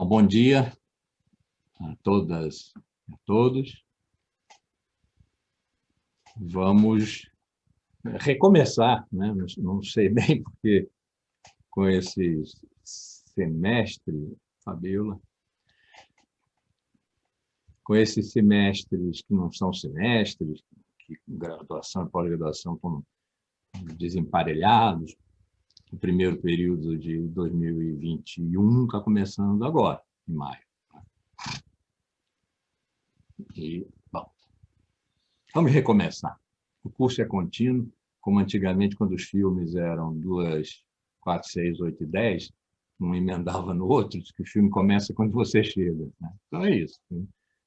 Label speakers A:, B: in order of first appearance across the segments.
A: Bom dia a todas e a todos. Vamos recomeçar, né? Não sei bem porque com esse semestre, Fabiola, com esses semestres que não são semestres, que graduação e pós-graduação estão desemparelhados. O primeiro período de 2021 está começando agora, em maio. E, bom, vamos recomeçar. O curso é contínuo, como antigamente, quando os filmes eram 2, 4, 6, 8 e 10, um emendava no outro, que o filme começa quando você chega. Né? Então é isso.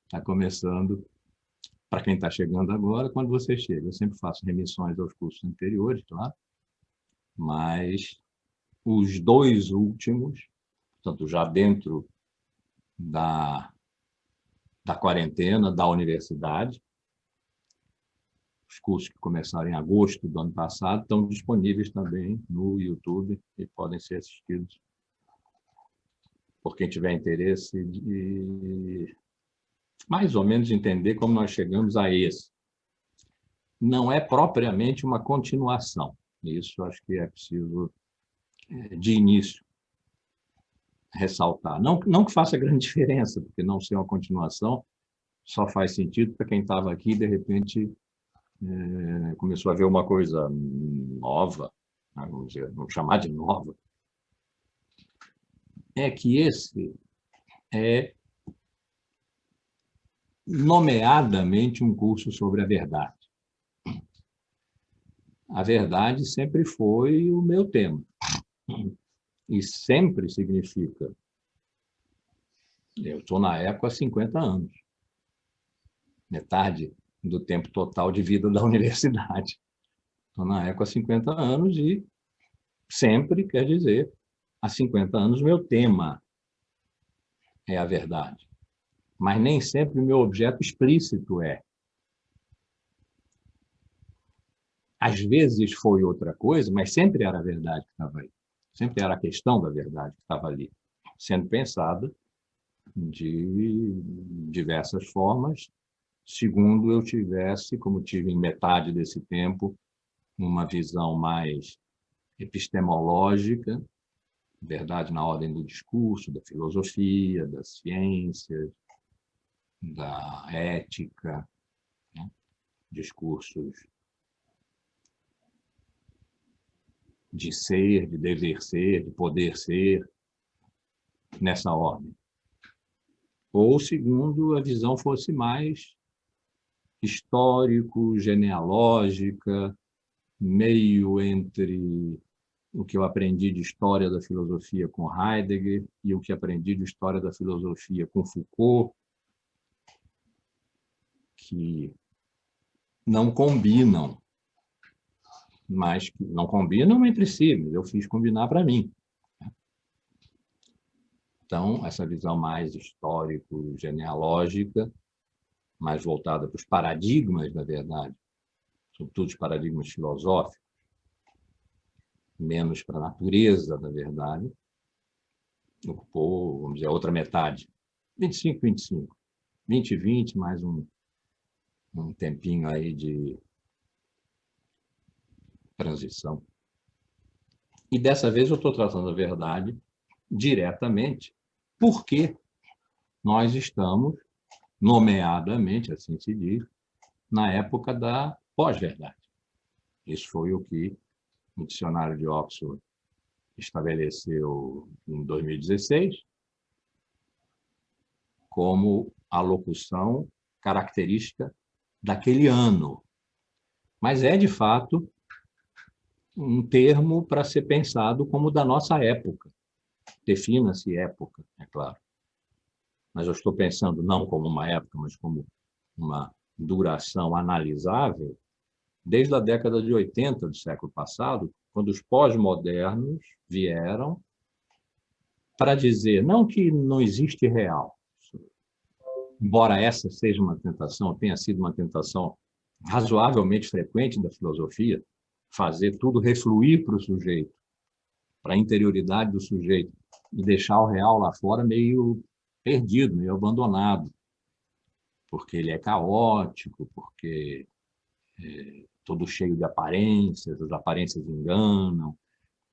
A: Está começando, para quem está chegando agora, quando você chega. Eu sempre faço remissões aos cursos anteriores, claro, mas os dois últimos, portanto, já dentro da quarentena, da universidade, os cursos que começaram em agosto do ano passado estão disponíveis também no YouTube e podem ser assistidos por quem tiver interesse de mais ou menos entender como nós chegamos a esse. Não é propriamente uma continuação. Isso acho que é preciso, de início, ressaltar. Não que faça grande diferença, porque não ser uma continuação só faz sentido para quem estava aqui e, de repente, começou a ver uma coisa nova, vamos chamar de nova, é que esse é nomeadamente um curso sobre a verdade. A verdade sempre foi o meu tema. E sempre significa... Eu estou na ECO há 50 anos. Metade do tempo total de vida da universidade. Estou na ECO há 50 anos e sempre quer dizer, há 50 anos, meu tema é a verdade. Mas nem sempre o meu objeto explícito é. Às vezes foi outra coisa, mas sempre era a verdade que estava aí. Sempre era a questão da verdade que estava ali, sendo pensada de diversas formas, segundo eu tivesse, como tive em metade desse tempo, uma visão mais epistemológica, verdade na ordem do discurso, da filosofia, das ciências, da ética, né? Discursos de ser, de dever ser, de poder ser, nessa ordem. Ou, segundo, a visão fosse mais histórico, genealógica, meio entre o que eu aprendi de história da filosofia com Heidegger e o que aprendi de história da filosofia com Foucault, que não combinam, mas que não combinam entre si, mas eu fiz combinar para mim. Então, essa visão mais histórico-genealógica, mais voltada para os paradigmas da verdade, sobretudo os paradigmas filosóficos, menos para a natureza da verdade, ocupou, vamos dizer, a outra metade. 25, 25. 20, 20, mais um tempinho aí de transição. E dessa vez eu estou tratando a verdade diretamente, porque nós estamos, nomeadamente, assim se diz, na época da pós-verdade. Isso foi o que o dicionário de Oxford estabeleceu em 2016 como a locução característica daquele ano. Mas é, de fato, um termo para ser pensado como da nossa época. Defina-se época, é claro. Mas eu estou pensando não como uma época, mas como uma duração analisável, desde a década de 80 do século passado, quando os pós-modernos vieram para dizer, não que não existe real, embora essa seja uma tentação, tenha sido uma tentação razoavelmente frequente da filosofia, fazer tudo refluir para o sujeito, para a interioridade do sujeito, e deixar o real lá fora meio perdido, meio abandonado, porque ele é caótico, porque é todo cheio de aparências, as aparências enganam.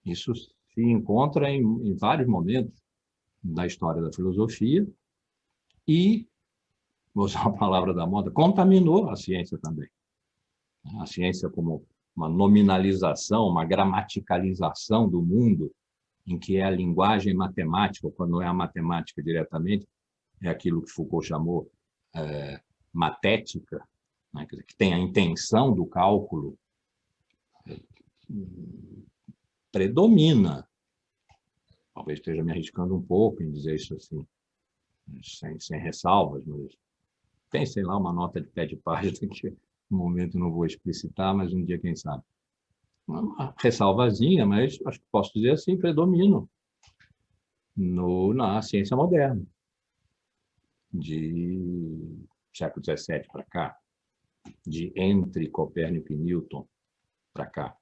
A: Isso se encontra em vários momentos da história da filosofia e, vou usar a palavra da moda, contaminou a ciência também. A ciência como uma nominalização, uma gramaticalização do mundo, em que é a linguagem matemática, ou quando não é a matemática diretamente, é aquilo que Foucault chamou matética, né? Quer dizer, que tem a intenção do cálculo, predomina. Talvez esteja me arriscando um pouco em dizer isso assim, sem ressalvas, mas tem, sei lá, uma nota de pé de página que no momento não vou explicitar, mas um dia, quem sabe. Uma ressalvazinha, mas acho que posso dizer assim, predomina na ciência moderna, de século XVII para cá, de entre Copérnico e Newton para cá.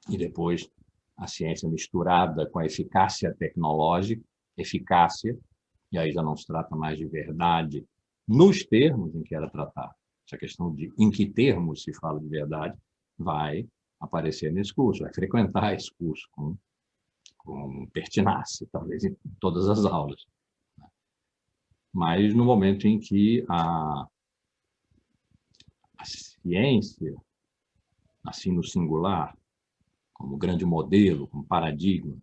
A: E depois a ciência misturada com a eficácia tecnológica, e aí já não se trata mais de verdade nos termos em que era tratado. Essa questão de em que termos se fala de verdade vai aparecer nesse curso, vai frequentar esse curso com pertinácia, talvez em todas as aulas. Mas no momento em que a ciência, assim no singular, como grande modelo, como paradigma,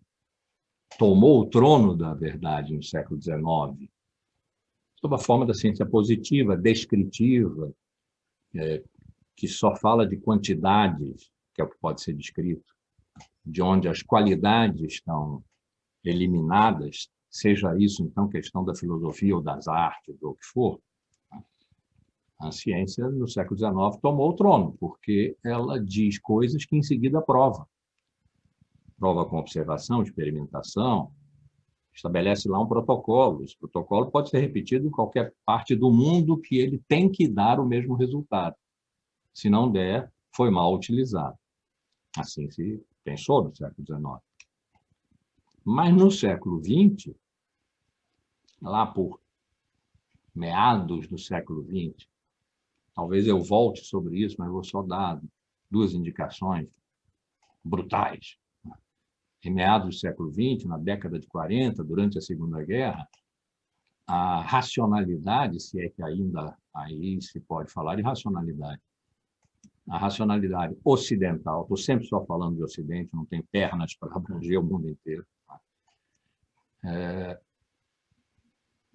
A: tomou o trono da verdade no século XIX, sob a forma da ciência positiva, descritiva, que só fala de quantidades, que é o que pode ser descrito, de onde as qualidades estão eliminadas, seja isso, então, questão da filosofia ou das artes, ou o que for, a ciência, no século XIX, tomou o trono, porque ela diz coisas que, em seguida, prova. Prova com observação, experimentação, estabelece lá um protocolo. Esse protocolo pode ser repetido em qualquer parte do mundo que ele tem que dar o mesmo resultado. Se não der, foi mal utilizado. Assim se pensou no século XIX. Mas no século XX, lá por meados do século XX, talvez eu volte sobre isso, mas vou só dar duas indicações brutais. Em meados do século XX, na década de 40, durante a Segunda Guerra, a racionalidade, se é que ainda aí se pode falar de racionalidade, a racionalidade ocidental, estou sempre só falando de Ocidente, não tem pernas para abranger o mundo inteiro,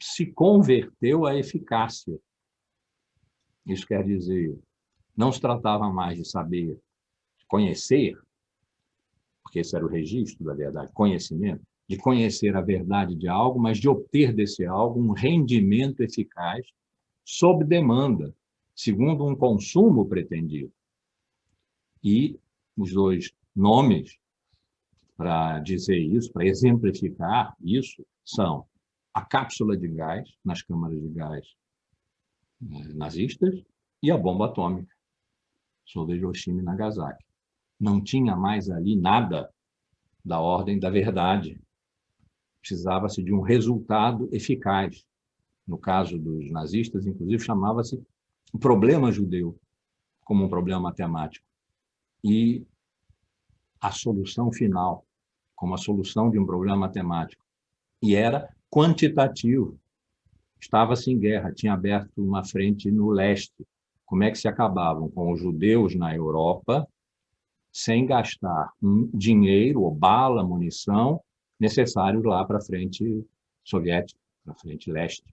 A: se converteu à eficácia. Isso quer dizer, não se tratava mais de saber, de conhecer, porque esse era o registro da verdade, conhecimento, de conhecer a verdade de algo, mas de obter desse algo um rendimento eficaz sob demanda, segundo um consumo pretendido. E os dois nomes para dizer isso, para exemplificar isso, são a cápsula de gás, nas câmaras de gás nazistas, e a bomba atômica, sobre Hiroshima e Nagasaki. Não tinha mais ali nada da ordem da verdade. Precisava-se de um resultado eficaz. No caso dos nazistas, inclusive, chamava-se o problema judeu, como um problema matemático. E a solução final, como a solução de um problema matemático. E era quantitativo. Estava-se em guerra, tinha aberto uma frente no leste. Como é que se acabavam? Com os judeus na Europa, sem gastar dinheiro, ou bala, munição, necessários lá para a frente soviética, para a frente leste.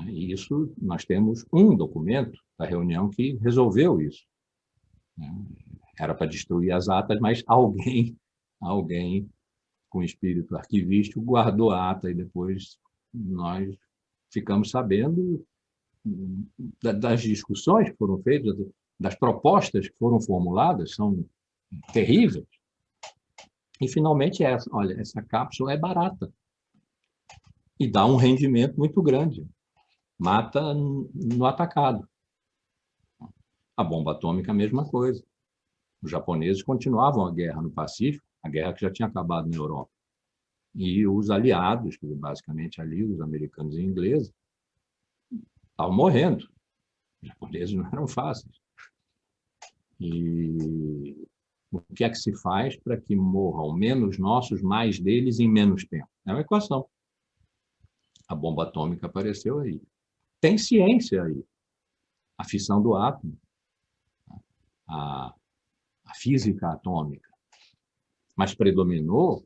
A: E isso, nós temos um documento da reunião que resolveu isso. Era para destruir as atas, mas alguém com espírito arquivístico guardou a ata e depois nós ficamos sabendo das discussões que foram feitas, das propostas que foram formuladas, são terríveis. E, finalmente, olha, essa cápsula é barata e dá um rendimento muito grande. Mata no atacado. A bomba atômica, a mesma coisa. Os japoneses continuavam a guerra no Pacífico, a guerra que já tinha acabado na Europa. E os aliados, basicamente ali, os americanos e ingleses, estavam morrendo. Os japoneses não eram fáceis. E o que é que se faz para que morram menos nossos, mais deles em menos tempo? É uma equação. A bomba atômica apareceu aí. Tem ciência aí. A fissão do átomo, a física atômica. Mas predominou,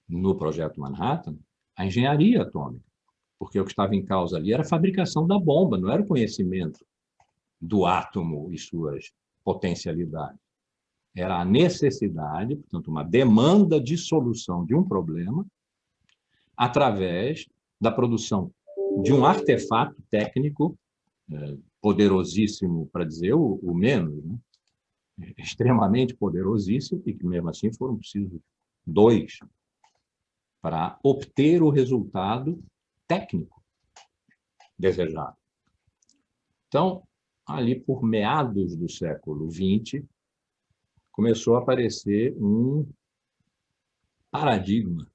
A: no projeto Manhattan, a engenharia atômica. Porque o que estava em causa ali era a fabricação da bomba, não era o conhecimento do átomo e suas potencialidades. Era a necessidade, portanto, uma demanda de solução de um problema através da produção de um artefato técnico poderosíssimo, para dizer o menos, né? Extremamente poderosíssimo, e que mesmo assim foram precisos 2 para obter o resultado técnico desejado. Então, ali por meados do século XX, começou a aparecer um paradigma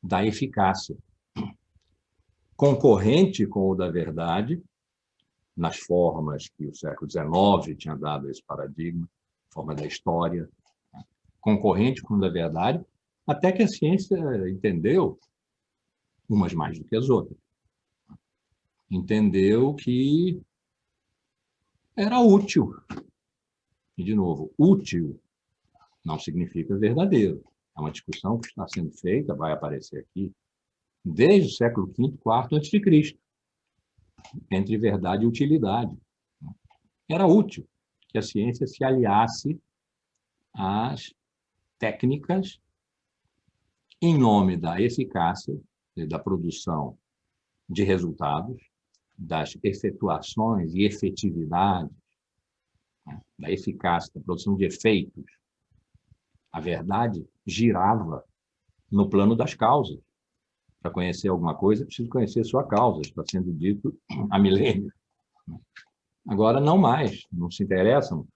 A: da eficácia, concorrente com o da verdade, nas formas que o século XIX tinha dado a esse paradigma, forma da história, concorrente com o da verdade, até que a ciência entendeu, umas mais do que as outras, entendeu que era útil. E, de novo, útil não significa verdadeiro. É uma discussão que está sendo feita, vai aparecer aqui, desde o século V, IV a.C., entre verdade e utilidade. Era útil que a ciência se aliasse às técnicas em nome da eficácia, da produção de resultados, das efetuações e efetividade, da eficácia, da produção de efeitos. A verdade girava no plano das causas. Para conhecer alguma coisa, é preciso conhecer sua causa, está sendo dito há milênios. Agora, não mais, não se interessam.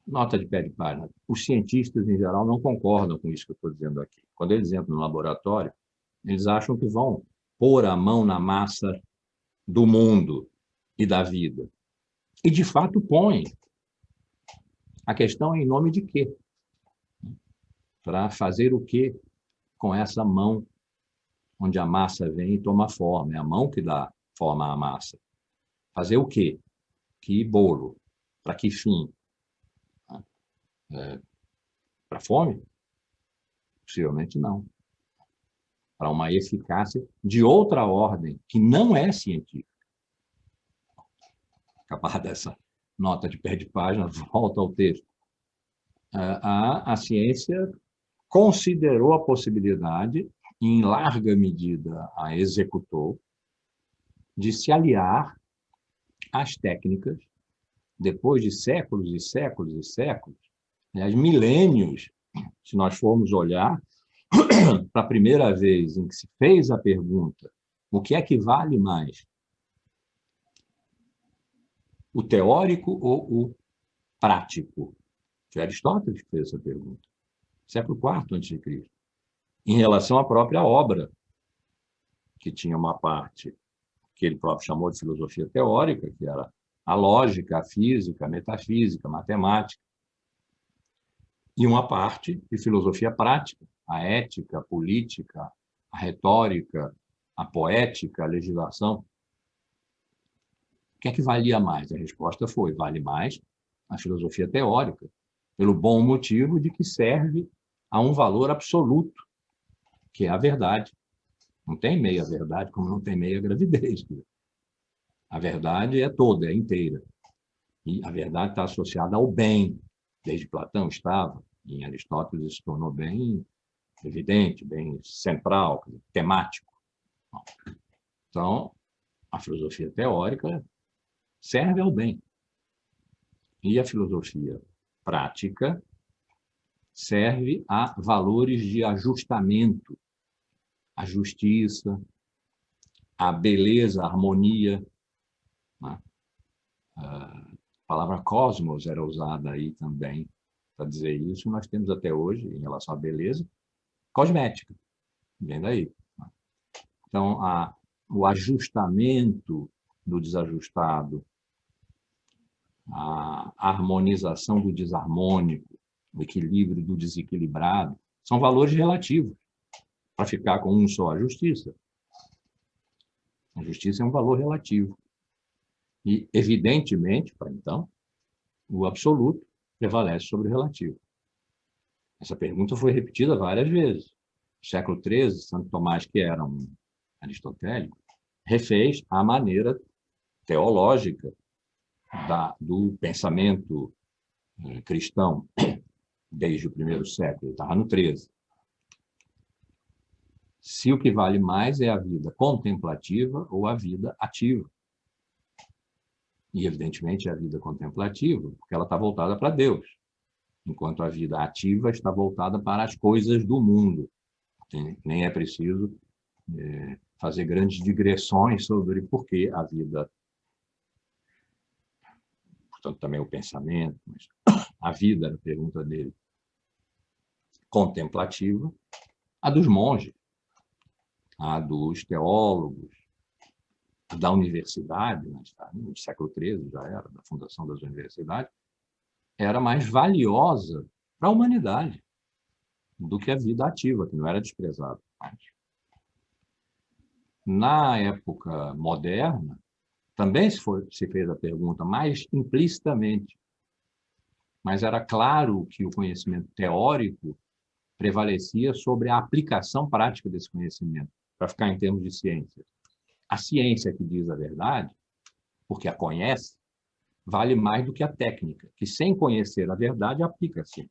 A: Nota de pé de página. Os cientistas, em geral, não concordam com isso que eu estou dizendo aqui. Quando eles entram no laboratório, eles acham que vão pôr a mão na massa do mundo e da vida. E, de fato, põem. A questão é em nome de quê? Para fazer o quê com essa mão onde a massa vem e toma forma? É a mão que dá forma à massa. Fazer o quê? Que bolo? Para que fim? Para fome? Possivelmente não. Para uma eficácia de outra ordem, que não é científica. Acabar dessa nota de pé de página, volta ao texto. A ciência considerou a possibilidade, e em larga medida a executou, de se aliar às técnicas, depois de séculos e séculos e séculos, aliás, milênios, se nós formos olhar, para a primeira vez em que se fez a pergunta, o que é que vale mais? O teórico ou o prático? Foi Aristóteles que fez essa pergunta, século IV a.C., em relação à própria obra, que tinha uma parte que ele próprio chamou de filosofia teórica, que era a lógica, a física, a metafísica, a matemática, e uma parte de filosofia prática, a ética, a política, a retórica, a poética, a legislação. O que é que valia mais? A resposta foi: vale mais a filosofia teórica, pelo bom motivo de que serve a um valor absoluto, que é a verdade. Não tem meia-verdade, como não tem meia-gravidez. A verdade é toda, é inteira. E a verdade está associada ao bem. Desde Platão estava, e em Aristóteles isso se tornou bem evidente, bem central, temático. Então, a filosofia teórica serve ao bem. E a filosofia prática serve a valores de ajustamento, a justiça, a beleza, a harmonia. A palavra cosmos era usada aí também para dizer isso, nós temos até hoje, em relação à beleza, cosmética. Vem daí. Então, o ajustamento do desajustado, a harmonização do desarmônico, o equilíbrio do desequilibrado, são valores relativos. Para ficar com um só, a justiça. A justiça é um valor relativo. E, evidentemente, para então, o absoluto prevalece sobre o relativo. Essa pergunta foi repetida várias vezes. No século XIII, Santo Tomás, que era um aristotélico, refez a maneira teológica do pensamento cristão desde o primeiro século, estava no XIII. Se o que vale mais é a vida contemplativa ou a vida ativa. E, evidentemente, é a vida contemplativa, porque ela está voltada para Deus, enquanto a vida ativa está voltada para as coisas do mundo. Nem é preciso fazer grandes digressões sobre por que a vida, portanto, também o pensamento, mas a vida, a pergunta dele, contemplativa, a dos monges, a dos teólogos, a da universidade, no século XIII já era, da fundação das universidades, era mais valiosa para a humanidade do que a vida ativa, que não era desprezada. Na época moderna, também se fez a pergunta, mais implicitamente, mas era claro que o conhecimento teórico prevalecia sobre a aplicação prática desse conhecimento, para ficar em termos de ciência. A ciência que diz a verdade, porque a conhece, vale mais do que a técnica, que sem conhecer a verdade aplica-se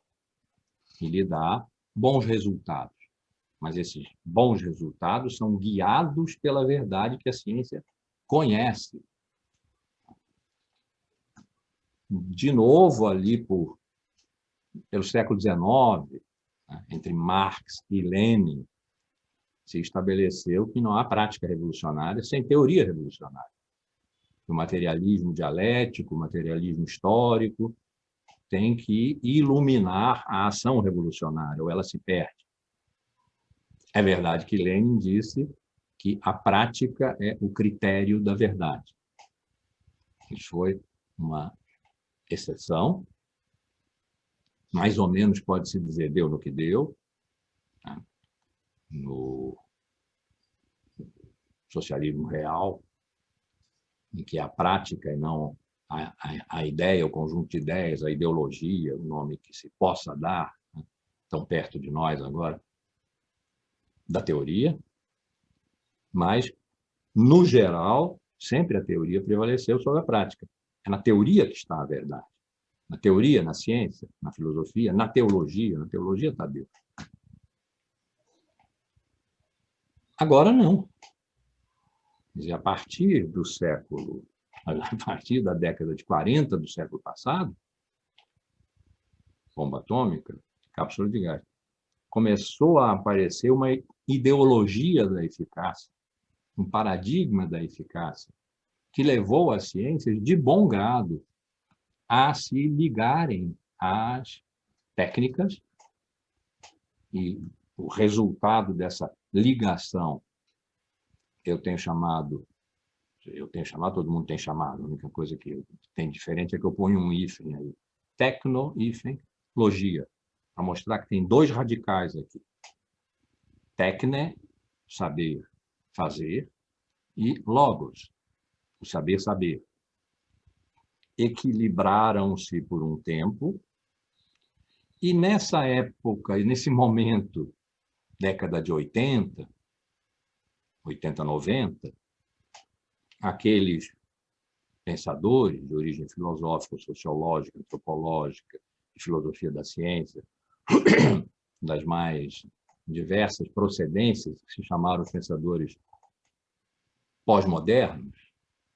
A: e lhe dá bons resultados. Mas esses bons resultados são guiados pela verdade que a ciência conhece. De novo, ali pelo século XIX, entre Marx e Lenin, se estabeleceu que não há prática revolucionária sem teoria revolucionária. O materialismo dialético, o materialismo histórico, tem que iluminar a ação revolucionária, ou ela se perde. É verdade que Lenin disse que a prática é o critério da verdade. Isso foi uma exceção, mais ou menos pode-se dizer deu no que deu, né? No socialismo real, em que a prática e não a ideia, o conjunto de ideias, a ideologia, o nome que se possa dar, né? Tão perto de nós agora, da teoria, mas, no geral, sempre a teoria prevaleceu sobre a prática. É na teoria que está a verdade. Na teoria, na ciência, na filosofia, na teologia está Deus. Agora não. A partir da década de 40 do século passado, bomba atômica, cápsula de gás, começou a aparecer uma ideologia da eficácia, um paradigma da eficácia, que levou as ciências de bom grado a se ligarem às técnicas, e o resultado dessa ligação todo mundo tem chamado, a única coisa que tem diferente é que eu ponho um hífen aí, tecno-logia, para mostrar que tem dois radicais aqui. Tecne, saber, fazer, e logos, o saber. Equilibraram-se por um tempo, e nessa época, e nesse momento, década de 80, 90, aqueles pensadores de origem filosófica, sociológica, antropológica, de filosofia da ciência, das mais diversas procedências, que se chamaram os pensadores pós-modernos,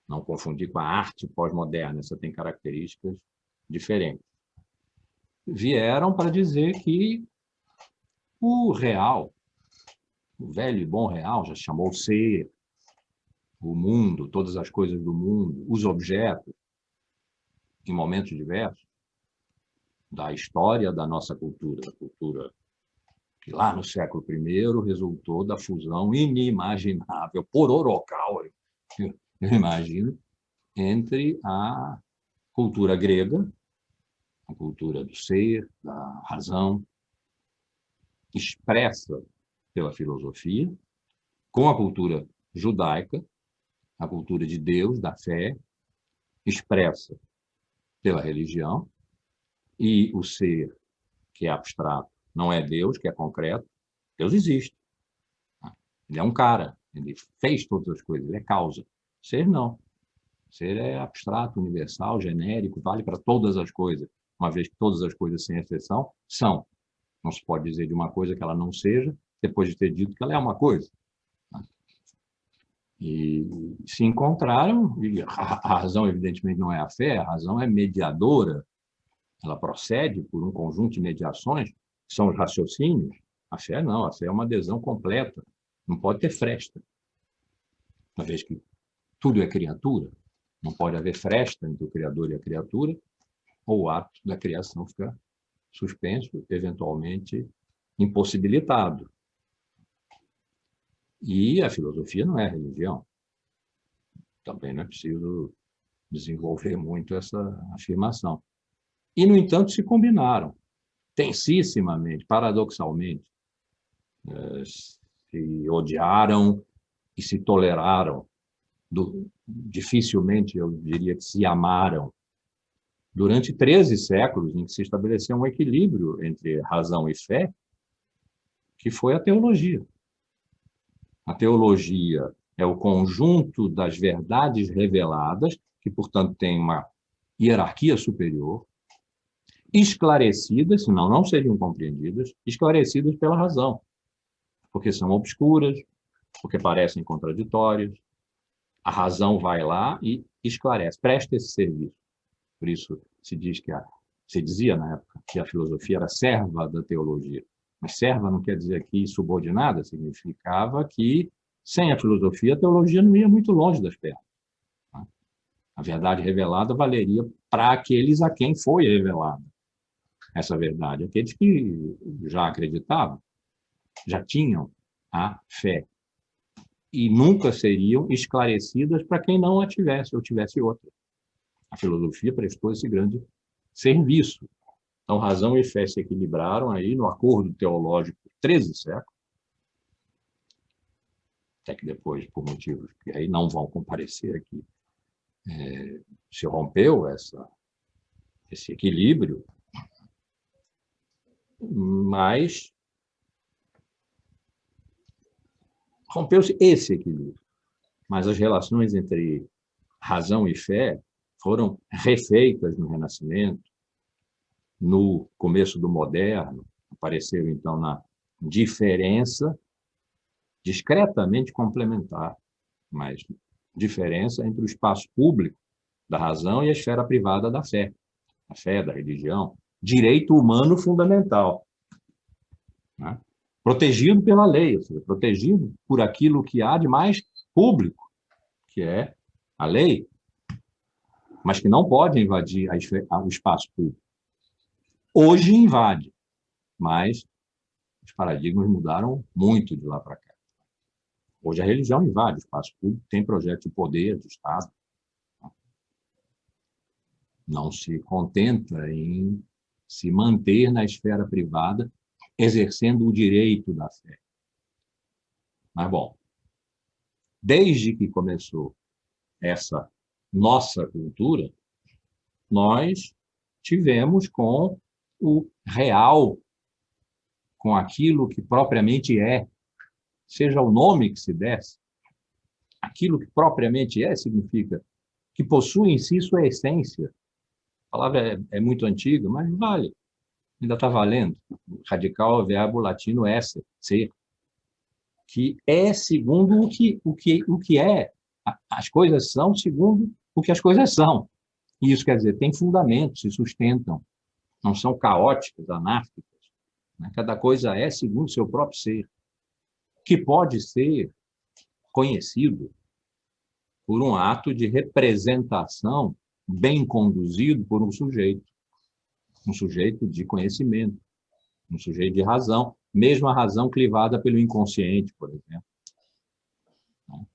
A: não confundir com a arte pós-moderna, essa tem características diferentes, vieram para dizer que o real, o velho e bom real, já se chamou ser, o mundo, todas as coisas do mundo, os objetos, em momentos diversos, da história da nossa cultura, a cultura que lá no século I resultou da fusão inimaginável, pororocal, eu imagino, entre a cultura grega, a cultura do ser, da razão, expressa pela filosofia, com a cultura judaica, a cultura de Deus, da fé, expressa pela religião, e o ser, que é abstrato, não é Deus, que é concreto. Deus existe. Ele é um cara, ele fez todas as coisas, ele é causa. Ser não. Ser é abstrato, universal, genérico, vale para todas as coisas, uma vez que todas as coisas, sem exceção, são. Não se pode dizer de uma coisa que ela não seja, depois de ter dito que ela é uma coisa. E se encontraram, e a razão, evidentemente, não é a fé, a razão é mediadora, ela procede por um conjunto de mediações, que são os raciocínios. A fé não, a fé é uma adesão completa, não pode ter fresta. Uma vez que tudo é criatura, não pode haver fresta entre o Criador e a criatura, ou o ato da criação fica suspenso, eventualmente impossibilitado. E a filosofia não é religião. Também não é preciso desenvolver muito essa afirmação. E, no entanto, se combinaram, tensissimamente, paradoxalmente, se odiaram e se toleraram. Dificilmente, eu diria que se amaram. Durante 13 séculos, em que se estabeleceu um equilíbrio entre razão e fé, que foi a teologia. A teologia é o conjunto das verdades reveladas, que, portanto, tem uma hierarquia superior, esclarecidas, senão não seriam compreendidas, esclarecidas pela razão, porque são obscuras, porque parecem contraditórias. A razão vai lá e esclarece, presta esse serviço. Por isso se diz que se dizia na época que a filosofia era serva da teologia. Mas serva não quer dizer aqui subordinada, significava que sem a filosofia, a teologia não ia muito longe das pernas. A verdade revelada valeria para aqueles a quem foi revelada essa verdade, aqueles que já acreditavam, já tinham a fé, e nunca seriam esclarecidas para quem não a tivesse ou tivesse outra. A filosofia prestou esse grande serviço. Então, razão e fé se equilibraram aí no acordo teológico de 13 séculos, até que depois, por motivos que aí não vão comparecer aqui, se rompeu esse equilíbrio, mas rompeu-se esse equilíbrio. Mas as relações entre razão e fé foram refeitas no Renascimento, no começo do moderno, apareceram, então, na diferença discretamente complementar, mas diferença entre o espaço público da razão e a esfera privada da fé, a fé, da religião, direito humano fundamental, né? Protegido pela lei, ou seja, protegido por aquilo que há de mais público, que é a lei, mas que não pode invadir o espaço público. Hoje invade, mas os paradigmas mudaram muito de lá para cá. Hoje a religião invade o espaço público, tem projeto de poder, de Estado. Não se contenta em se manter na esfera privada, exercendo o direito da fé. Mas, bom, desde que começou essa nossa cultura, nós tivemos com o real, com aquilo que propriamente é, seja o nome que se desse, aquilo que propriamente é significa que possui em si sua essência. A palavra é muito antiga, mas vale, ainda está valendo. Radical é o verbo latino esse, ser, que é segundo o que é. As coisas são segundo o que as coisas são. E isso quer dizer, tem fundamento, se sustentam, não são caóticas, anárquicas. Né? Cada coisa é segundo seu próprio ser, que pode ser conhecido por um ato de representação bem conduzido por um sujeito. um sujeito de conhecimento, um sujeito de razão, mesmo a razão clivada pelo inconsciente, por exemplo.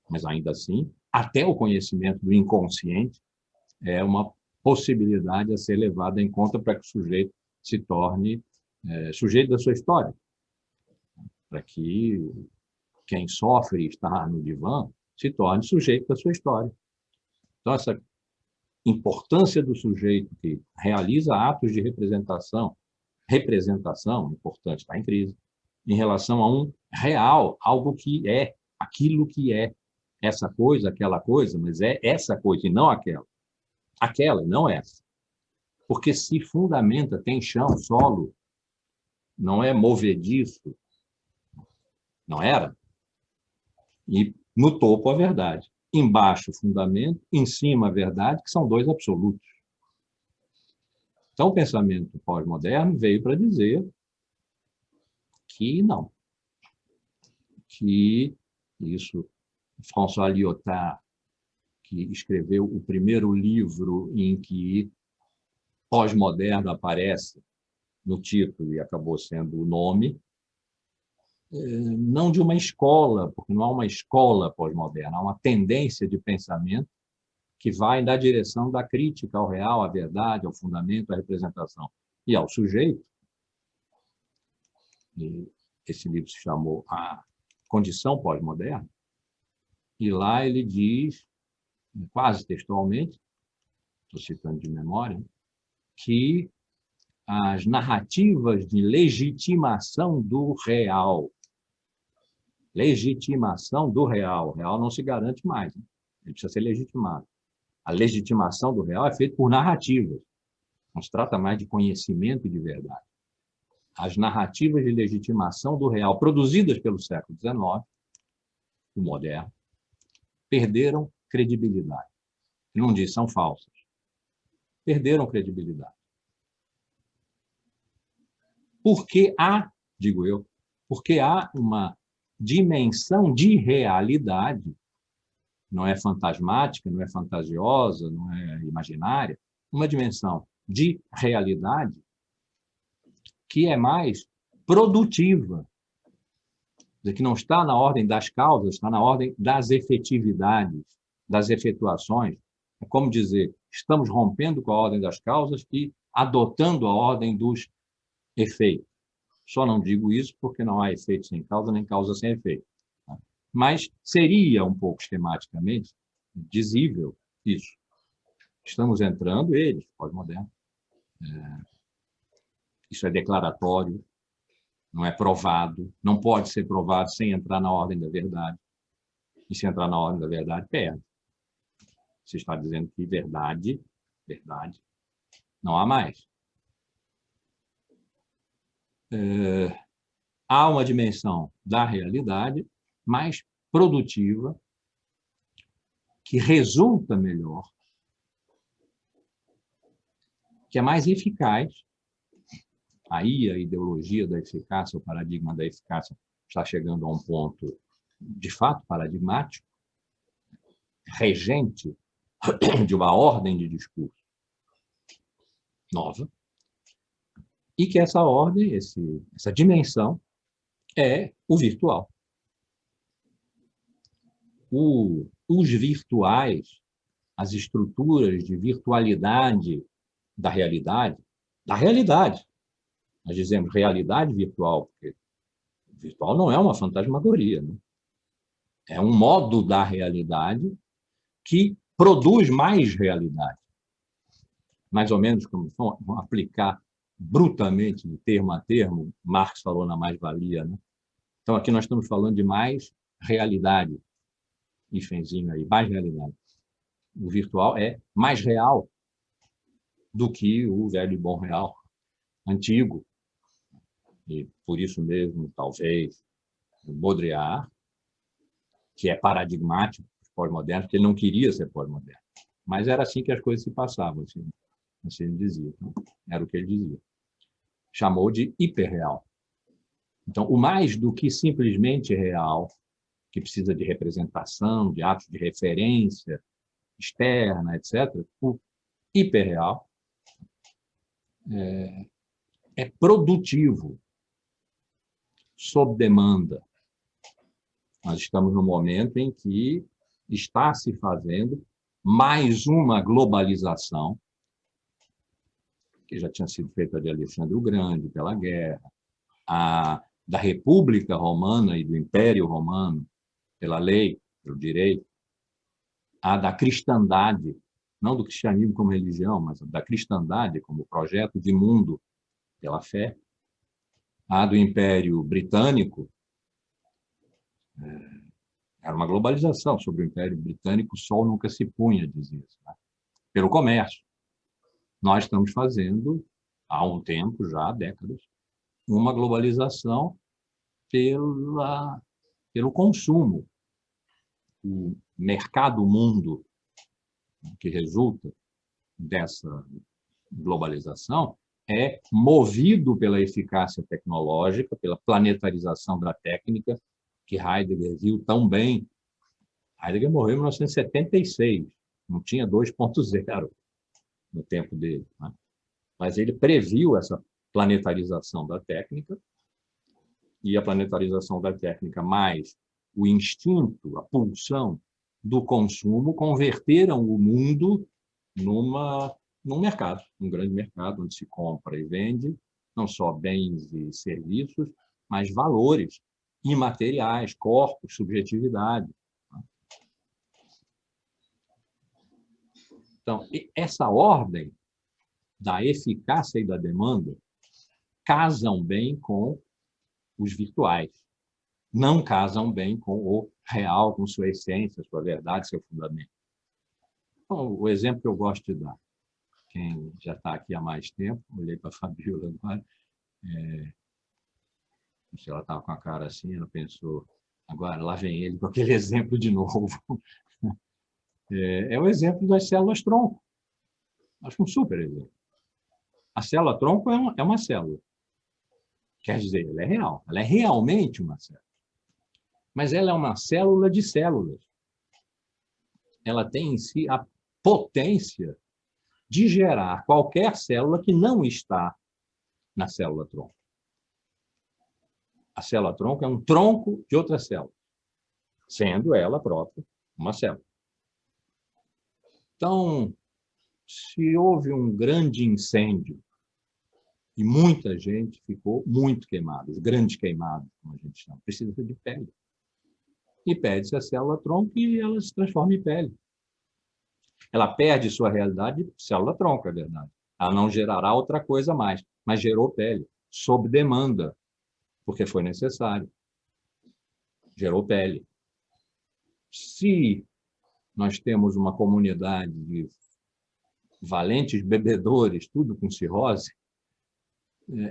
A: Mas, ainda assim, até o conhecimento do inconsciente é uma possibilidade a ser levada em conta para que o sujeito se torne sujeito da sua história, para que quem sofre e está no divã se torne sujeito da sua história. Então, essa importância do sujeito que realiza atos de representação, importante, está em crise, em relação a um real, algo que é, aquilo que é, essa coisa, aquela coisa, mas é essa coisa e não aquela. Aquela, não essa. Porque se fundamenta, tem chão, solo, não é movediço, não era? E no topo a verdade. Embaixo o fundamento, em cima a verdade, que são dois absolutos. Então, o pensamento pós-moderno veio para dizer que não. Que isso, François Lyotard, que escreveu o primeiro livro em que pós-moderno aparece no título e acabou sendo o nome, não de uma escola, porque não há uma escola pós-moderna, há uma tendência de pensamento que vai na direção da crítica ao real, à verdade, ao fundamento, à representação e ao sujeito. E esse livro se chamou A Condição Pós-Moderna, e lá ele diz, quase textualmente, estou citando de memória, que as narrativas de legitimação do real, o real não se garante mais, né? Ele precisa ser legitimado. A legitimação do real é feita por narrativas, não se trata mais de conhecimento e de verdade. As narrativas de legitimação do real, produzidas pelo século XIX, o moderno, perderam credibilidade. Não diz, são falsas. Perderam credibilidade. Porque digo eu, porque há uma dimensão de realidade, não é fantasmática, não é fantasiosa, não é imaginária, uma dimensão de realidade que é mais produtiva, que não está na ordem das causas, está na ordem das efetividades, das efetuações. É como dizer, estamos rompendo com a ordem das causas e adotando a ordem dos efeitos. Só não digo isso porque não há efeito sem causa, nem causa sem efeito. Mas seria um pouco esquematicamente dizível isso. Estamos entrando, eles, pós-moderno. Isso é declaratório, não é provado, não pode ser provado sem entrar na ordem da verdade. E se entrar na ordem da verdade, perde. Você está dizendo que verdade, não há mais. Há uma dimensão da realidade mais produtiva, que resulta melhor, que é mais eficaz. Aí a ideologia da eficácia, o paradigma da eficácia está chegando a um ponto, de fato, paradigmático, regente de uma ordem de discurso nova, e que essa ordem, essa dimensão, é o virtual. Os virtuais, as estruturas de virtualidade da realidade, nós dizemos realidade virtual, porque virtual não é uma fantasmagoria, né? É um modo da realidade que produz mais realidade. Mais ou menos como vamos aplicar brutamente, de termo a termo, Marx falou na mais-valia, né? Então, aqui nós estamos falando de mais realidade, hífenzinho aí, mais realidade. O virtual é mais real do que o velho e bom real, antigo. E por isso mesmo, talvez, o Baudrillard, que é paradigmático pós-moderno, porque ele não queria ser pós-moderno. Mas era assim que as coisas se passavam, assim ele dizia. Então, era o que ele dizia. Chamou de hiperreal. Então, o mais do que simplesmente real, que precisa de representação, de atos de referência externa, etc., o hiperreal é produtivo, sob demanda. Nós estamos no momento em que está se fazendo mais uma globalização, que já tinha sido feita de Alexandre o Grande, pela guerra, da República Romana e do Império Romano, pela lei, pelo direito, a da cristandade, não do cristianismo como religião, mas da cristandade como projeto de mundo pela fé, a do Império Britânico, era uma globalização sobre o Império Britânico, o sol nunca se punha, dizia isso, né? Pelo comércio. Nós estamos fazendo, há um tempo já, há décadas, uma globalização pelo consumo. O mercado mundo que resulta dessa globalização é movido pela eficácia tecnológica, pela planetarização da técnica, que Heidegger viu tão bem. Heidegger morreu em 1976, não tinha 2.0 no tempo dele, né? Mas ele previu essa planetarização da técnica, e a planetarização da técnica mais o instinto, a pulsão do consumo, converteram o mundo num mercado, um grande mercado, onde se compra e vende, não só bens e serviços, mas valores imateriais, corpos, subjetividade. Então, essa ordem da eficácia e da demanda casam bem com os virtuais, não casam bem com o real, com sua essência, sua verdade, seu fundamento. Então, o exemplo que eu gosto de dar, quem já está aqui há mais tempo, olhei para a Fabiola agora, se ela estava com a cara assim, ela pensou, agora lá vem ele com aquele exemplo de novo. É o exemplo das células-tronco. Acho um super exemplo. A célula-tronco é uma célula. Quer dizer, ela é real. Ela é realmente uma célula. Mas ela é uma célula de células. Ela tem em si a potência de gerar qualquer célula que não está na célula-tronco. A célula-tronco é um tronco de outra célula, sendo ela própria uma célula. Então, se houve um grande incêndio e muita gente ficou muito queimada, os grandes queimados, como a gente chama, precisa de pele. E perde-se a célula-tronco e ela se transforma em pele. Ela perde sua realidade, célula-tronco, é verdade. Ela não gerará outra coisa mais, mas gerou pele, sob demanda, porque foi necessário. Gerou pele. Se nós temos uma comunidade de valentes bebedores, tudo com cirrose,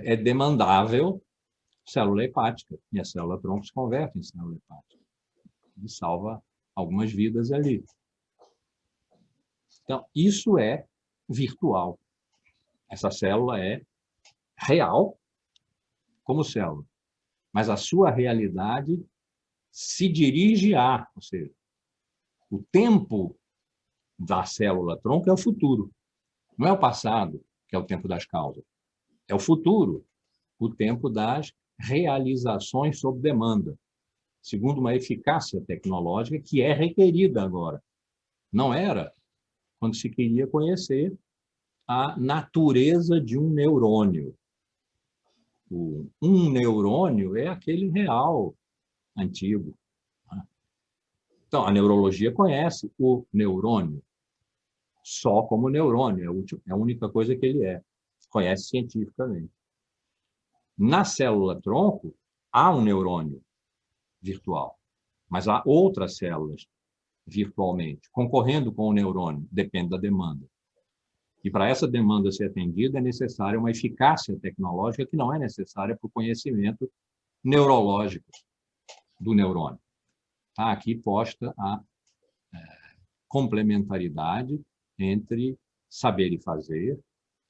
A: é demandável célula hepática, e a célula-tronco se converte em célula hepática. E salva algumas vidas ali. Então, isso é virtual. Essa célula é real como célula, mas a sua realidade se dirige a, ou seja, o tempo da célula-tronco é o futuro. Não é o passado, que é o tempo das causas. É o futuro, o tempo das realizações sob demanda, segundo uma eficácia tecnológica que é requerida agora. Não era quando se queria conhecer a natureza de um neurônio. Um neurônio é aquele real, antigo. Então, a neurologia conhece o neurônio só como neurônio, é a única coisa que ele é. Conhece cientificamente. Na célula-tronco, há um neurônio virtual, mas há outras células virtualmente, concorrendo com o neurônio, depende da demanda. E para essa demanda ser atendida, é necessária uma eficácia tecnológica que não é necessária para o conhecimento neurológico do neurônio. Está aqui posta a complementaridade entre saber e fazer,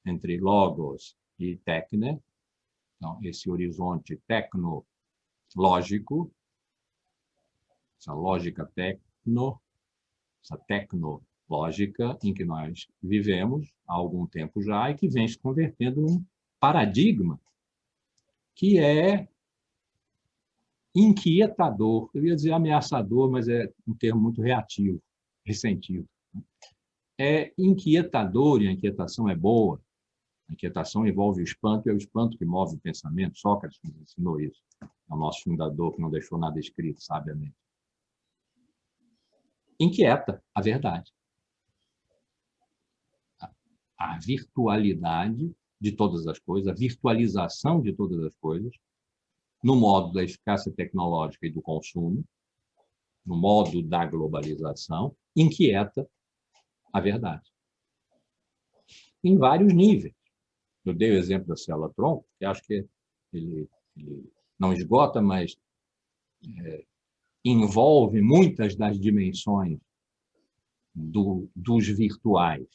A: entre logos e técne. Então, esse horizonte tecnológico, essa lógica essa Lógica em que nós vivemos há algum tempo já e que vem se convertendo num paradigma que é inquietador. Eu ia dizer ameaçador, mas é um termo muito reativo, ressentido. É inquietador e a inquietação é boa. A inquietação envolve o espanto e é o espanto que move o pensamento. Sócrates nos ensinou isso. É o nosso fundador que não deixou nada escrito, sabiamente. Inquieta a verdade. A virtualidade de todas as coisas, a virtualização de todas as coisas, no modo da eficácia tecnológica e do consumo, no modo da globalização, inquieta a verdade. Em vários níveis. Eu dei o exemplo da célula-tronco, que acho que ele não esgota, mas envolve muitas das dimensões dos virtuais.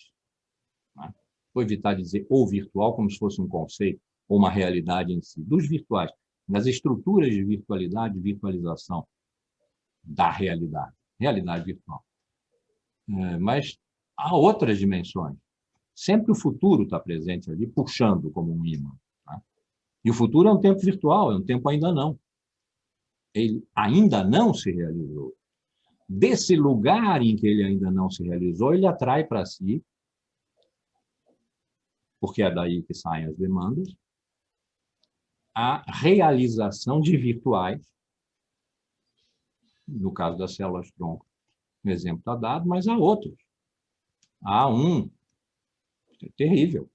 A: Né? Vou evitar dizer o virtual como se fosse um conceito ou uma realidade em si. Dos virtuais, das estruturas de virtualidade e virtualização da realidade. Realidade virtual. Mas há outras dimensões. Sempre o futuro está presente ali, puxando como um imã. Tá? E o futuro é um tempo virtual, é um tempo ainda não. Ele ainda não se realizou. Desse lugar em que ele ainda não se realizou, ele atrai para si, porque é daí que saem as demandas, a realização de virtuais, no caso das células-tronco, um exemplo está dado, mas há outros. Há um terrível,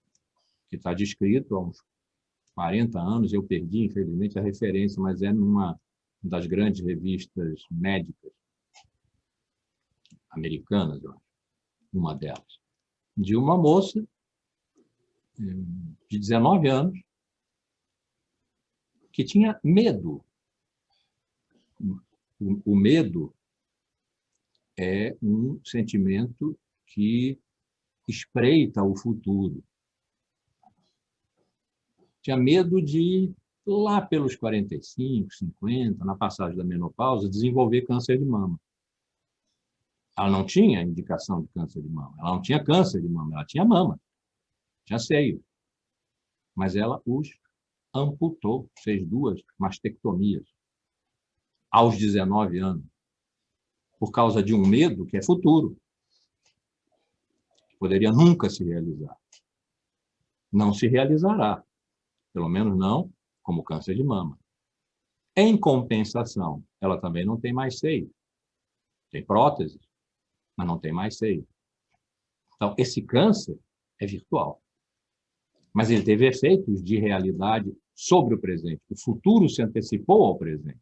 A: que está descrito há uns 40 anos, eu perdi, infelizmente, a referência, mas é numa das grandes revistas médicas americanas, eu acho, uma delas, de uma moça de 19 anos que tinha medo. O medo é um sentimento que espreita o futuro. Tinha medo de, lá pelos 45, 50, na passagem da menopausa, desenvolver câncer de mama. Ela não tinha indicação de câncer de mama, ela não tinha câncer de mama, ela tinha mama, tinha seio. Mas ela os amputou, fez 2 mastectomias aos 19 anos, por causa de um medo que é futuro, que poderia nunca se realizar. Não se realizará, pelo menos não como câncer de mama. Em compensação, ela também não tem mais seio. Tem prótese, mas não tem mais seio. Então, esse câncer é virtual. Mas ele teve efeitos de realidade sobre o presente. O futuro se antecipou ao presente.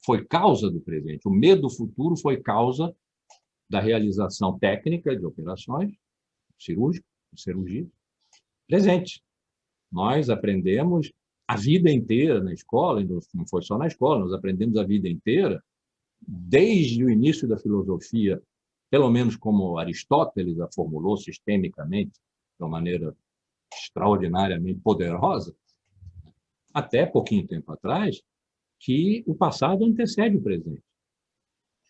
A: Foi causa do presente. O medo do futuro foi causa da realização técnica de operações cirúrgicas, cirurgia, presente. Nós aprendemos a vida inteira na escola, não foi só na escola, nós aprendemos a vida inteira, desde o início da filosofia, pelo menos como Aristóteles a formulou sistemicamente, de uma maneira extraordinariamente poderosa, até pouquinho tempo atrás, que o passado antecede o presente.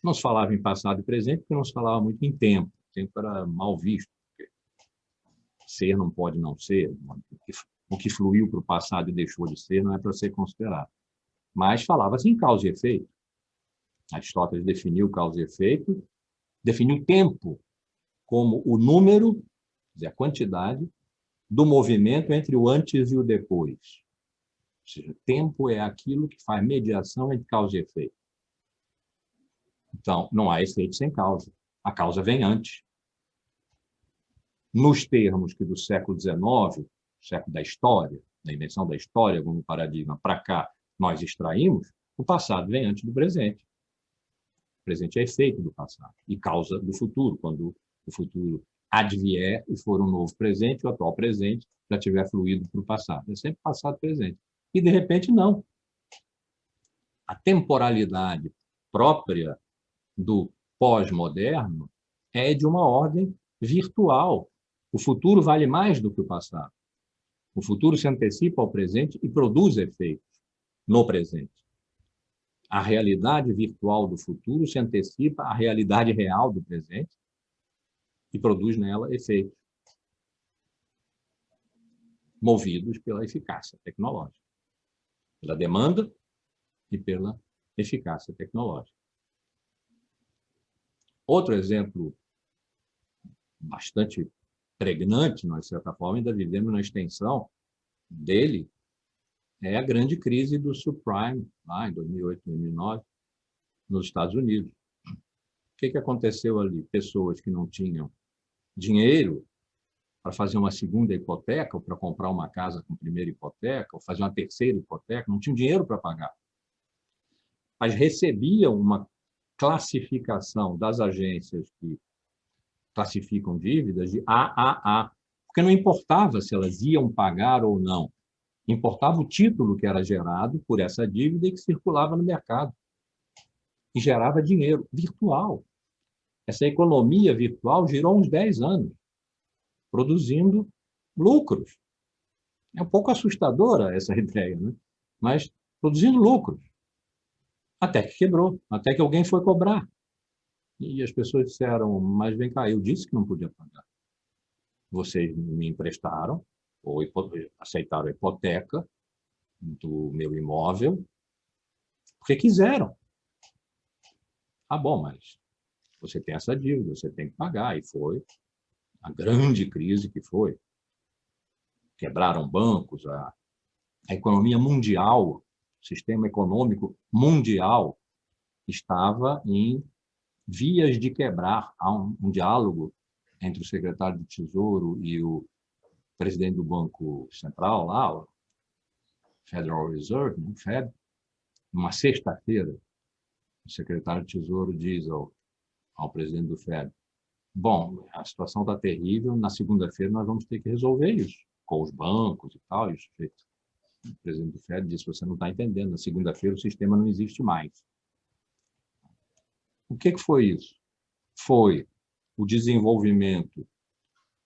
A: Não se falava em passado e presente porque não se falava muito em tempo. O tempo era mal visto. Ser não pode não ser. O que fluiu para o passado e deixou de ser não é para ser considerado. Mas falava-se em causa e efeito. Aristóteles definiu causa e efeito, definiu tempo como o número, quer dizer, a quantidade, do movimento entre o antes e o depois. Ou seja, tempo é aquilo que faz mediação entre causa e efeito. Então, não há efeito sem causa. A causa vem antes. Nos termos que do século XIX, século da história, da invenção da história como paradigma, para cá nós extraímos, o passado vem antes do presente. O presente é efeito do passado e causa do futuro. Quando o futuro advier e for um novo presente, o atual presente já tiver fluído para o passado. É sempre passado presente. E, de repente, não. A temporalidade própria do pós-moderno é de uma ordem virtual. O futuro vale mais do que o passado. O futuro se antecipa ao presente e produz efeitos no presente. A realidade virtual do futuro se antecipa à realidade real do presente e produz nela efeitos movidos pela eficácia tecnológica, pela demanda e pela eficácia tecnológica. Outro exemplo bastante pregnante, nós, de certa forma, ainda vivemos na extensão dele, é a grande crise do subprime, lá em 2008, 2009, nos Estados Unidos. O que aconteceu ali? Pessoas que não tinham dinheiro para fazer uma segunda hipoteca, ou para comprar uma casa com primeira hipoteca, ou fazer uma terceira hipoteca, não tinham dinheiro para pagar. Mas recebiam uma classificação das agências que classificam dívidas de AAA, porque não importava se elas iam pagar ou não, importava o título que era gerado por essa dívida e que circulava no mercado, e gerava dinheiro virtual. Essa economia virtual girou uns 10 anos, produzindo lucros. É um pouco assustadora essa ideia, né? Mas produzindo lucros. Até que quebrou, até que alguém foi cobrar. E as pessoas disseram, mas vem cá, eu disse que não podia pagar. Vocês me emprestaram, ou aceitaram a hipoteca do meu imóvel, porque quiseram. Ah, bom, mas você tem essa dívida, você tem que pagar. E foi a grande crise que foi. Quebraram bancos, a economia mundial, o sistema econômico mundial estava em vias de quebrar. Há um diálogo entre o secretário do Tesouro e o presidente do Banco Central, lá, o Federal Reserve, o Fed, numa sexta-feira, o secretário do Tesouro diz ao presidente do Fed, bom, a situação está terrível, na segunda-feira nós vamos ter que resolver isso, com os bancos e tal, e o presidente do Fed disse, você não está entendendo, na segunda-feira o sistema não existe mais. O que foi isso? Foi o desenvolvimento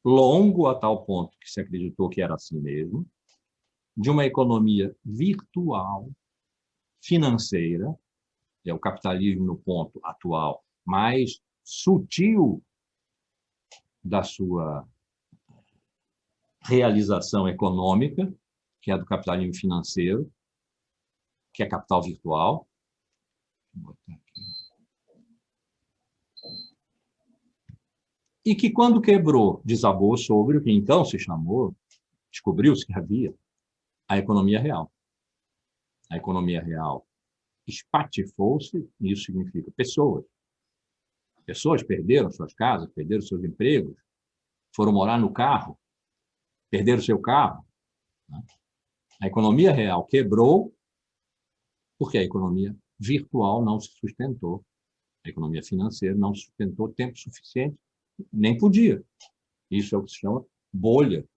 A: longo a tal ponto que se acreditou que era assim mesmo, de uma economia virtual, financeira, é o capitalismo no ponto atual mais sutil da sua realização econômica, que é a do capitalismo financeiro, que é capital virtual. Vou botar aqui. E que, quando quebrou, desabou sobre o que então se chamou, descobriu-se que havia, a economia real. A economia real espatifou-se, e isso significa pessoas. Pessoas perderam suas casas, perderam seus empregos, foram morar no carro, perderam seu carro. A economia real quebrou porque a economia virtual não se sustentou. A economia financeira não se sustentou tempo suficiente, nem podia. Isso é o que se chama bolha.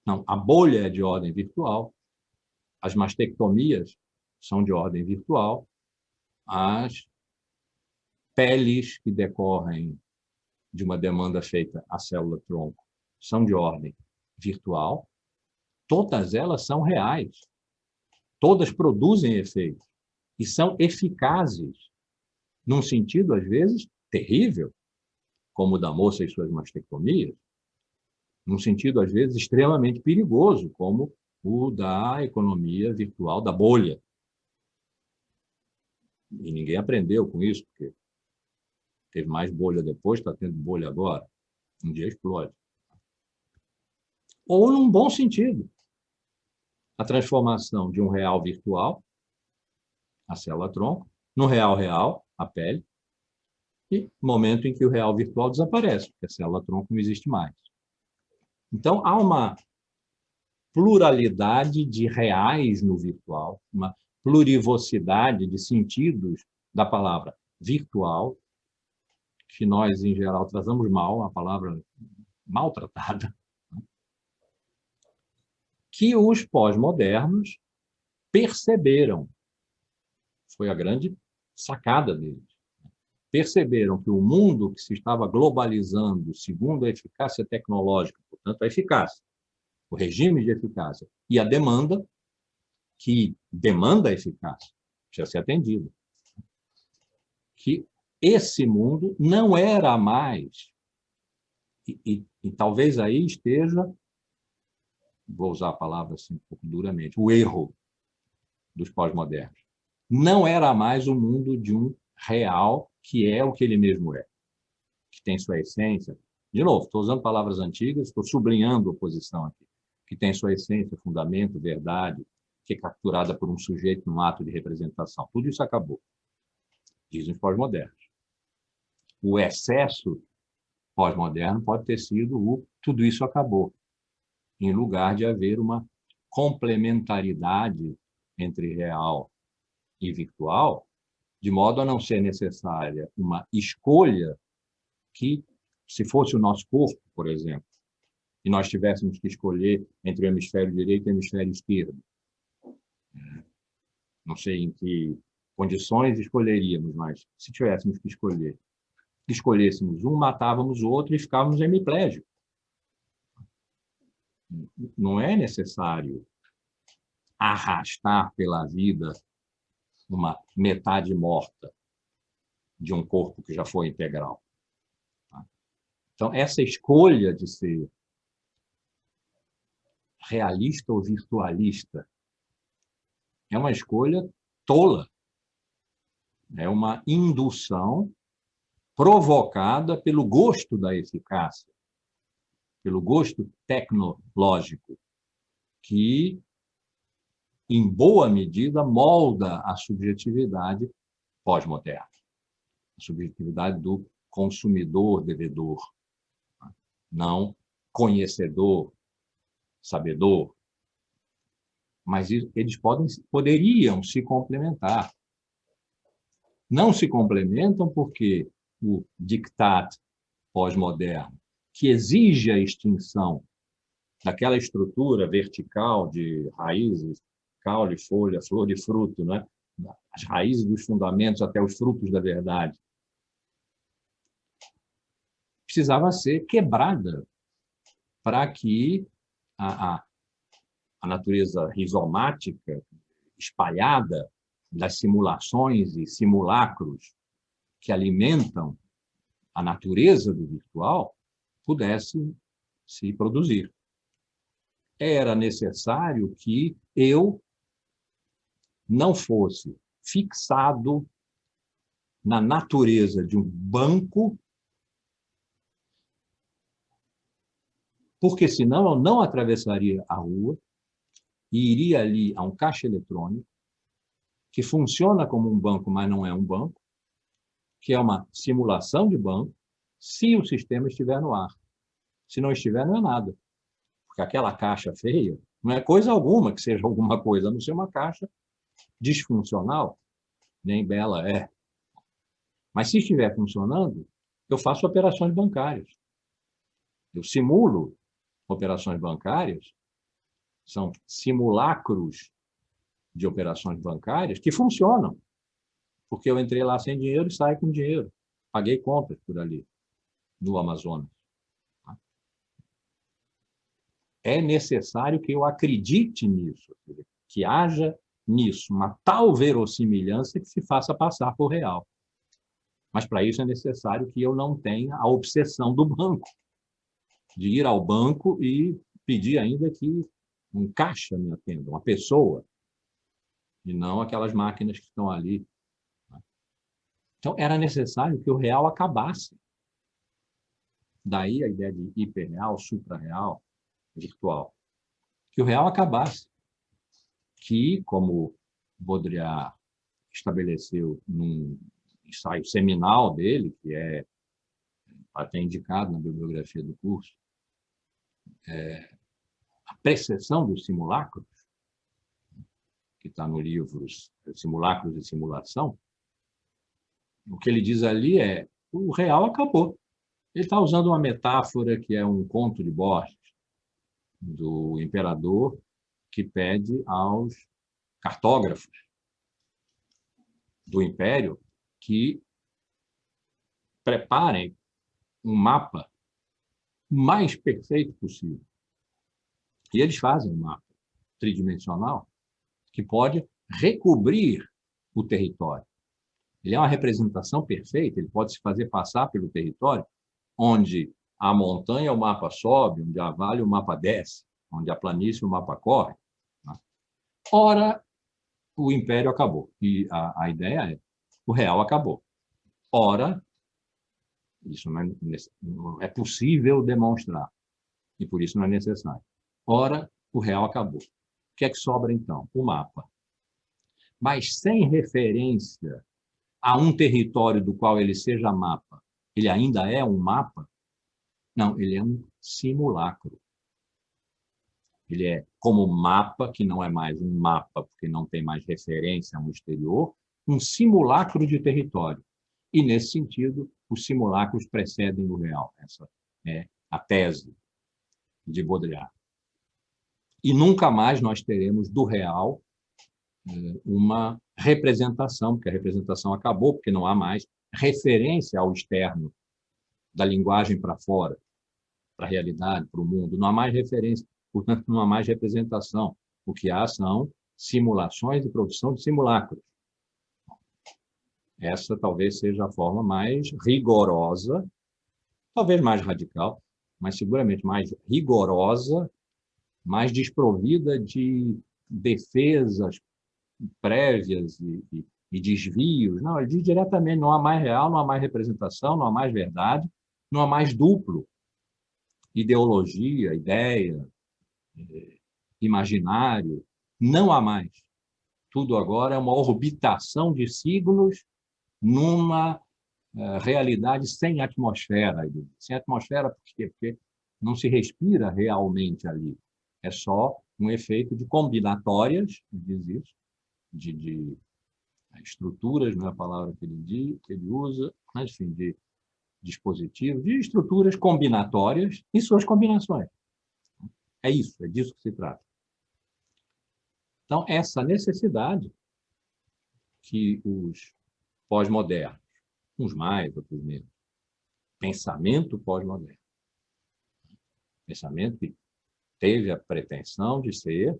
A: Não, a bolha é de ordem virtual, as mastectomias são de ordem virtual, as peles que decorrem de uma demanda feita à célula-tronco são de ordem virtual, todas elas são reais, todas produzem efeitos e são eficazes, num sentido, às vezes, terrível, como o da moça e suas mastectomias, num sentido, às vezes, extremamente perigoso, como o da economia virtual da bolha. E ninguém aprendeu com isso, porque teve mais bolha depois, está tendo bolha agora. Um dia explode. Ou num bom sentido. A transformação de um real virtual, a célula-tronco, no real real, a pele, e momento em que o real virtual desaparece, porque a célula-tronco não existe mais. Então, há uma pluralidade de reais no virtual, uma plurivocidade de sentidos da palavra virtual, que nós, em geral, tratamos mal, a palavra maltratada, que os pós-modernos perceberam. Foi a grande sacada deles. Perceberam que o mundo que se estava globalizando segundo a eficácia tecnológica, portanto, a eficácia, o regime de eficácia e a demanda, que demanda a eficácia, precisa ser atendida. Que esse mundo não era mais E talvez aí esteja, vou usar a palavra assim um pouco duramente, o erro dos pós-modernos. Não era mais o mundo de um real, que é o que ele mesmo é, que tem sua essência. De novo, estou usando palavras antigas, estou sublinhando a oposição aqui, que tem sua essência, fundamento, verdade, que é capturada por um sujeito num ato de representação. Tudo isso acabou, dizem os pós-modernos. O excesso pós-moderno pode ter sido o tudo isso acabou, em lugar de haver uma complementaridade entre real e virtual, de modo a não ser necessária uma escolha que, se fosse o nosso corpo, por exemplo, e nós tivéssemos que escolher entre o hemisfério direito e o hemisfério esquerdo, não sei em que condições escolheríamos, mas se tivéssemos que escolher, escolhêssemos um, matávamos o outro e ficávamos hemiplégicos. Não é necessário arrastar pela vida uma metade morta de um corpo que já foi integral. Então, essa escolha de ser realista ou virtualista é uma escolha tola. É uma indução provocada pelo gosto da eficácia, pelo gosto tecnológico, que, em boa medida, molda a subjetividade pós-moderna, a subjetividade do consumidor-devedor, não conhecedor, sabedor. Mas eles poderiam se complementar. Não se complementam porque o diktat pós-moderno, que exige a extinção daquela estrutura vertical de raízes, caule, folha, flor e fruto, né? As raízes dos fundamentos até os frutos da verdade, precisava ser quebrada para que a natureza rizomática, espalhada das simulações e simulacros que alimentam a natureza do virtual, pudesse se produzir. Era necessário que eu não fosse fixado na natureza de um banco, porque senão eu não atravessaria a rua e iria ali a um caixa eletrônico que funciona como um banco, mas não é um banco, que é uma simulação de banco, se o sistema estiver no ar. Se não estiver, não é nada. Porque aquela caixa feia não é coisa alguma que seja alguma coisa, a não ser uma caixa disfuncional, nem bela é. Mas se estiver funcionando, eu faço operações bancárias. Eu simulo operações bancárias, são simulacros de operações bancárias que funcionam, porque eu entrei lá sem dinheiro e saí com dinheiro. Paguei contas por ali, no Amazonas. É necessário que eu acredite nisso, que haja nisso uma tal verossimilhança que se faça passar por real. Mas, para isso, é necessário que eu não tenha a obsessão do banco, de ir ao banco e pedir ainda que um caixa me atenda, uma pessoa, e não aquelas máquinas que estão ali. Então, era necessário que o real acabasse. Daí a ideia de hiperreal, suprarreal, virtual. Que o real acabasse. Que, como Baudrillard estabeleceu num ensaio seminal dele, que é até indicado na bibliografia do curso, a precessão dos simulacros, que está no livro Simulacros e Simulação, o que ele diz ali é o real acabou. Ele está usando uma metáfora que é um conto de Borges, do imperador que pede aos cartógrafos do império que preparem um mapa mais perfeito possível. E eles fazem um mapa tridimensional que pode recobrir o território. Ele é uma representação perfeita, ele pode se fazer passar pelo território, onde a montanha o mapa sobe, onde há vale o mapa desce, onde há planície o mapa corre. Ora, o império acabou. E a ideia é, o real acabou. Ora, isso não é possível demonstrar, e por isso não é necessário. Ora, o real acabou. O que é que sobra, então? O mapa. Mas sem referência a um território do qual ele seja mapa, ele ainda é um mapa? Não, ele é um simulacro. Ele é como mapa, que não é mais um mapa, porque não tem mais referência a um exterior, um simulacro de território. E, nesse sentido, os simulacros precedem o real. Essa é a tese de Baudrillard. E nunca mais nós teremos do real uma representação, porque a representação acabou, porque não há mais referência ao externo, da linguagem para fora, para a realidade, para o mundo. Não há mais referência, portanto, não há mais representação. O que há são simulações e produção de simulacros. Essa talvez seja a forma mais rigorosa, talvez mais radical, mas seguramente mais rigorosa, mais desprovida de defesas prévias e desvios. Não, ele diz diretamente, não há mais real, não há mais representação, não há mais verdade, não há mais duplo. Ideologia, ideia, imaginário, não há mais. Tudo agora é uma orbitação de signos numa realidade sem atmosfera. Sem atmosfera, por quê? Porque não se respira realmente ali. É só um efeito de combinatórias, diz isso, de estruturas, não é a palavra que ele usa, mas, enfim, de dispositivos, de estruturas combinatórias e suas combinações. É isso, é disso que se trata. Então, essa necessidade que os pós-modernos, uns mais, outros menos, pensamento pós-moderno, pensamento que teve a pretensão de ser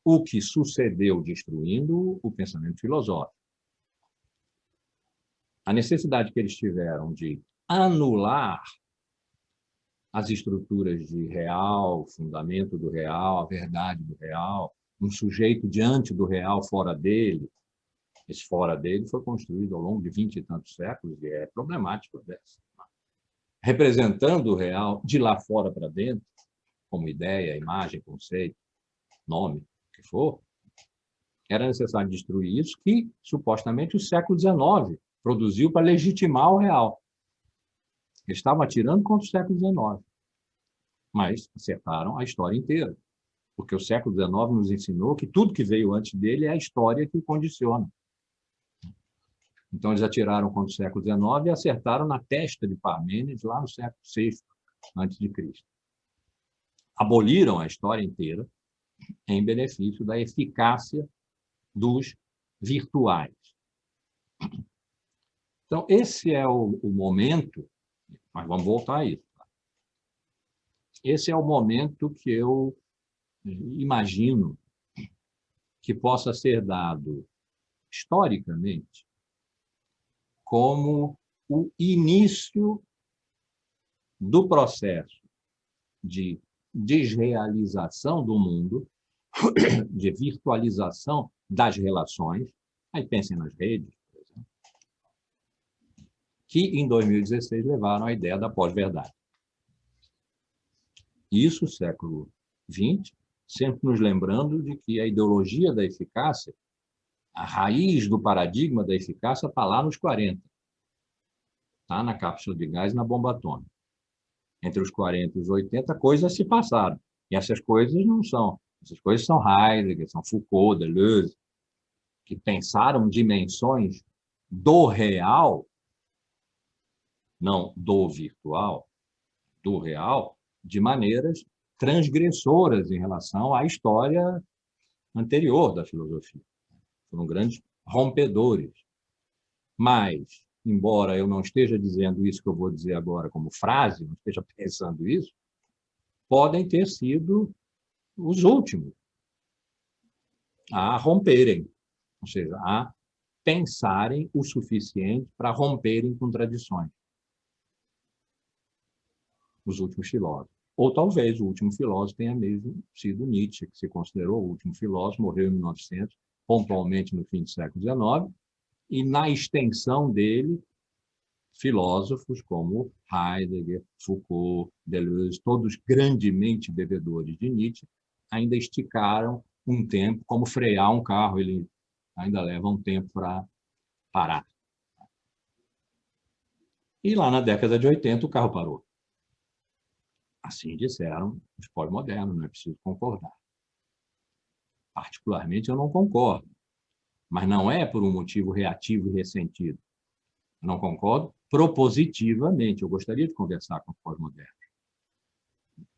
A: o que sucedeu destruindo o pensamento filosófico. A necessidade que eles tiveram de anular as estruturas de real, fundamento do real, a verdade do real, um sujeito diante do real fora dele. Esse fora dele foi construído ao longo de 20 e tantos séculos e é problemático. Representando o real de lá fora para dentro, como ideia, imagem, conceito, nome, o que for, era necessário destruir isso que, supostamente, o século XIX produziu para legitimar o real. Eles estavam atirando contra o século XIX, mas acertaram a história inteira, porque o século XIX nos ensinou que tudo que veio antes dele é a história que o condiciona. Então, eles atiraram contra o século XIX e acertaram na testa de Parmênides lá no século VI a.C. Aboliram a história inteira em benefício da eficácia dos virtuais. Então, esse é o momento, mas vamos voltar a isso. Esse é o momento que eu imagino que possa ser dado historicamente como o início do processo de desrealização do mundo, de virtualização das relações. Aí pensem nas redes, por exemplo, que em 2016 levaram à ideia da pós-verdade. Isso, século XX, sempre nos lembrando de que a ideologia da eficácia, a raiz do paradigma da eficácia está lá nos 40. Está na cápsula de gás e na bomba atômica. Entre os 40 e os 80, coisas se passaram. E essas coisas não são. Essas coisas são Heidegger, são Foucault, Deleuze, que pensaram dimensões do real, não do virtual, do real, de maneiras transgressoras em relação à história anterior da filosofia. Foram grandes rompedores. Mas, embora eu não esteja dizendo isso que eu vou dizer agora como frase, não esteja pensando isso, podem ter sido os últimos a romperem, ou seja, a pensarem o suficiente para romperem com tradições. os últimos filósofos. Ou talvez o último filósofo tenha mesmo sido Nietzsche, que se considerou o último filósofo, morreu em 1900, pontualmente no fim do século XIX, e na extensão dele, filósofos como Heidegger, Foucault, Deleuze, todos grandemente devedores de Nietzsche, ainda esticaram um tempo, como frear um carro, ele ainda leva um tempo para parar. E lá na década de 80 o carro parou. Assim disseram os pós-modernos, não é preciso concordar. Particularmente eu não concordo, mas não é por um motivo reativo e ressentido. Eu não concordo propositivamente. Eu gostaria de conversar com os pós-modernos.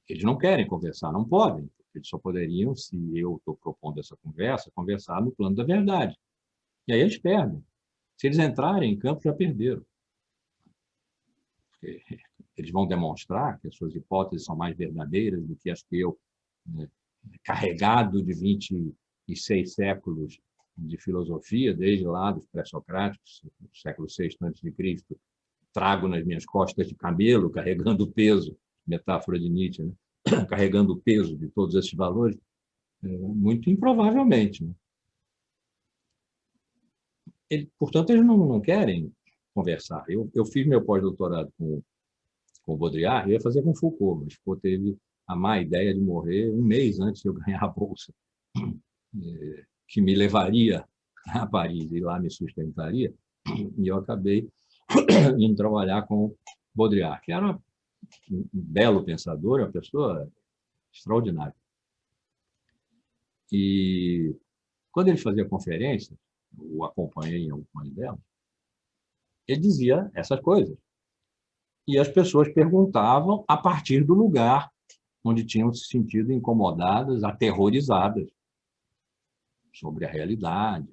A: Eles não querem conversar, não podem. Eles só poderiam, se eu estou propondo essa conversa, conversar no plano da verdade. E aí eles perdem. Se eles entrarem em campo, já perderam. Porque eles vão demonstrar que as suas hipóteses são mais verdadeiras do que as que eu, né, carregado de 26 séculos de filosofia, desde lá dos pré-socráticos, século VI a.C., trago nas minhas costas de camelo, carregando o peso, metáfora de Nietzsche, né? Carregando o peso de todos esses valores, muito improvavelmente. Né? Portanto, eles não querem conversar. Eu fiz meu pós-doutorado com o Baudrillard, eu ia fazer com Foucault, mas Foucault teve a má ideia de morrer um mês antes de eu ganhar a bolsa, que me levaria a Paris e lá me sustentaria, e eu acabei indo trabalhar com Baudrillard, que era um belo pensador, uma pessoa extraordinária. E quando ele fazia conferências, o acompanhei em algumas delas, ele dizia essas coisas. E as pessoas perguntavam a partir do lugar onde tinham se sentido incomodadas, aterrorizadas sobre a realidade.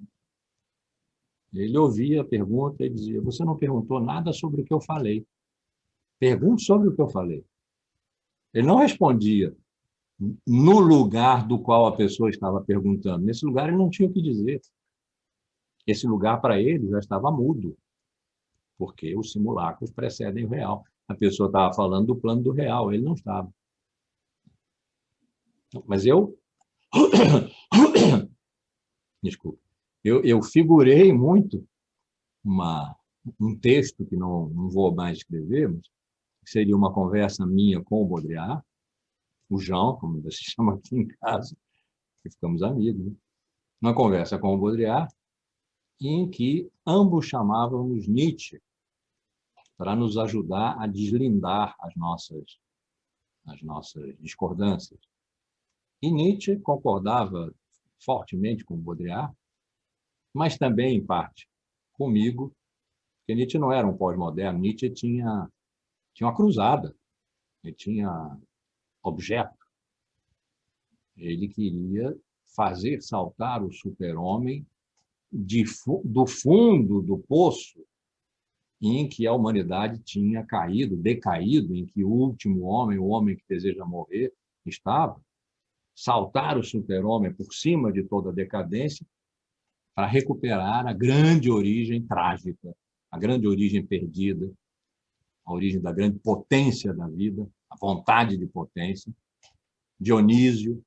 A: Ele ouvia a pergunta e dizia: você não perguntou nada sobre o que eu falei. Pergunte sobre o que eu falei. Ele não respondia no lugar do qual a pessoa estava perguntando. Nesse lugar ele não tinha o que dizer. Esse lugar para ele já estava mudo, porque os simulacros precedem o real. A pessoa estava falando do plano do real, ele não estava. Mas eu desculpa, eu figurei muito um texto que não vou mais escrever, mas que seria uma conversa minha com o Baudrillard, o João, como você chama aqui em casa, que ficamos amigos, né? Uma conversa com o Baudrillard em que ambos chamávamos Nietzsche para nos ajudar a deslindar as nossas discordâncias. E Nietzsche concordava fortemente com o Baudrillard, mas também, em parte, comigo, porque Nietzsche não era um pós-moderno, Nietzsche tinha uma cruzada, ele tinha objeto. Ele queria fazer saltar o super-homem do fundo do poço em que a humanidade tinha caído, decaído, em que o último homem, o homem que deseja morrer, estava. Saltar o super-homem por cima de toda a decadência para recuperar a grande origem trágica, a grande origem perdida, a origem da grande potência da vida, a vontade de potência, Dionísio,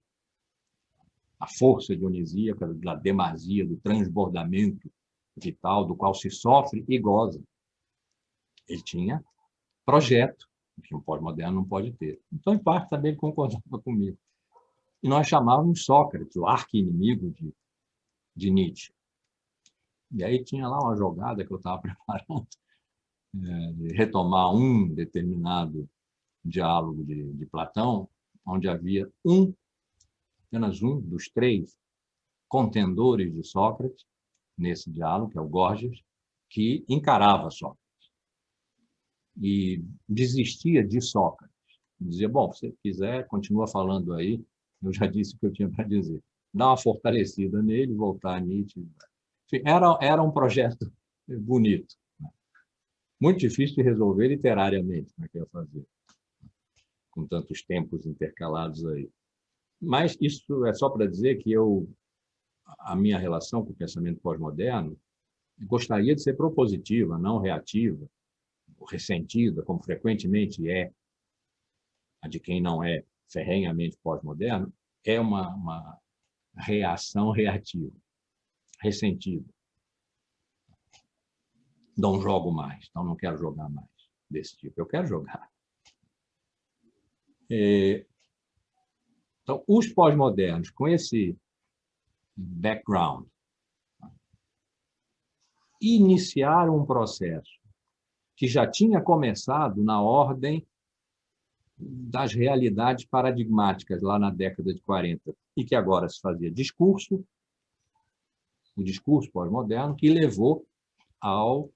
A: a força dionisíaca, da demasia, do transbordamento vital, do qual se sofre e goza. Ele tinha projeto, que um pós-moderno não pode ter. Então, em parte, também concordava comigo. E nós chamávamos Sócrates, o arqui-inimigo de Nietzsche. E aí tinha lá uma jogada que eu estava preparando, de retomar um determinado diálogo de Platão, onde havia apenas um dos 3 contendores de Sócrates, nesse diálogo, que é o Gorgias, que encarava Sócrates e desistia de Sócrates. Dizia: bom, se você quiser, continua falando aí, eu já disse o que eu tinha para dizer. Dá uma fortalecida nele, voltar a Nietzsche. Enfim, era um projeto bonito. Muito difícil de resolver literariamente, como é que ia fazer, com tantos tempos intercalados aí. Mas isso é só para dizer que a minha relação com o pensamento pós-moderno gostaria de ser propositiva, não reativa, ou ressentida, como frequentemente é. a de quem não é ferrenhamente pós-moderno, é uma reação reativa, ressentida. Não jogo mais, então não quero jogar mais desse tipo. Eu quero jogar. Então, os pós-modernos, com esse background, iniciaram um processo que já tinha começado na ordem das realidades paradigmáticas, lá na década de 40, e que agora se fazia discurso, o discurso pós-moderno, que levou ao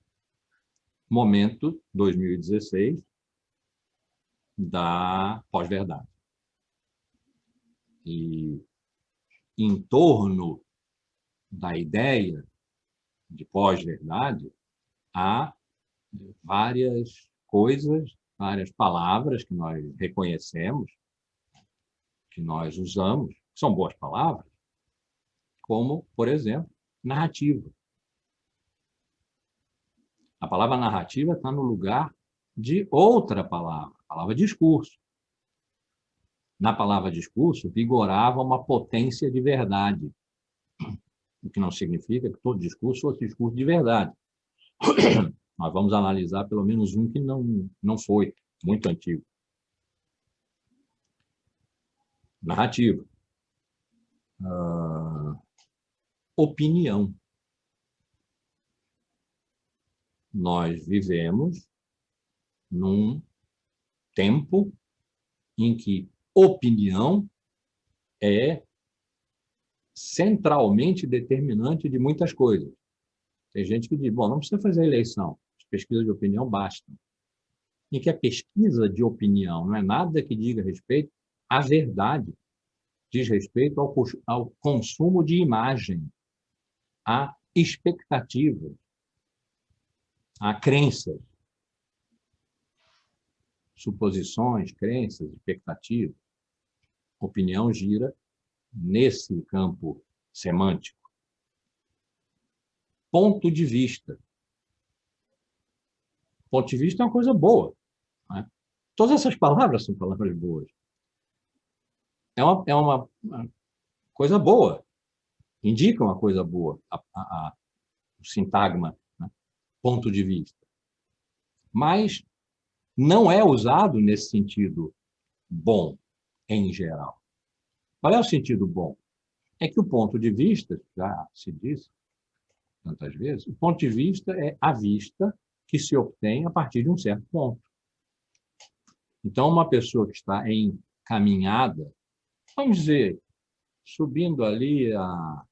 A: momento 2016 da pós-verdade. E em torno da ideia de pós-verdade, há várias coisas, várias palavras que nós reconhecemos, que nós usamos, que são boas palavras, como, por exemplo, narrativa. A palavra narrativa está no lugar de outra palavra, a palavra discurso. Na palavra discurso, vigorava uma potência de verdade, o que não significa que todo discurso fosse discurso de verdade. Nós vamos analisar pelo menos um que não foi, muito antigo. Narrativa. Opinião. Nós vivemos num tempo em que opinião é centralmente determinante de muitas coisas. Tem gente que diz, bom, não precisa fazer eleição, as pesquisas de opinião bastam. E que a pesquisa de opinião não é nada que diga respeito à verdade, diz respeito ao consumo de imagem, à expectativa, a crenças, suposições, crenças, expectativas. Opinião gira nesse campo semântico. Ponto de vista. Ponto de vista é uma coisa boa, né? Todas essas palavras são palavras boas. É uma coisa boa, indica uma coisa boa, o sintagma, né? Ponto de vista. Mas não é usado nesse sentido bom, em geral. Qual é o sentido bom? É que o ponto de vista, já se disse tantas vezes, o ponto de vista é a vista que se obtém a partir de um certo ponto. Então, uma pessoa que está em caminhada, vamos dizer, subindo ali a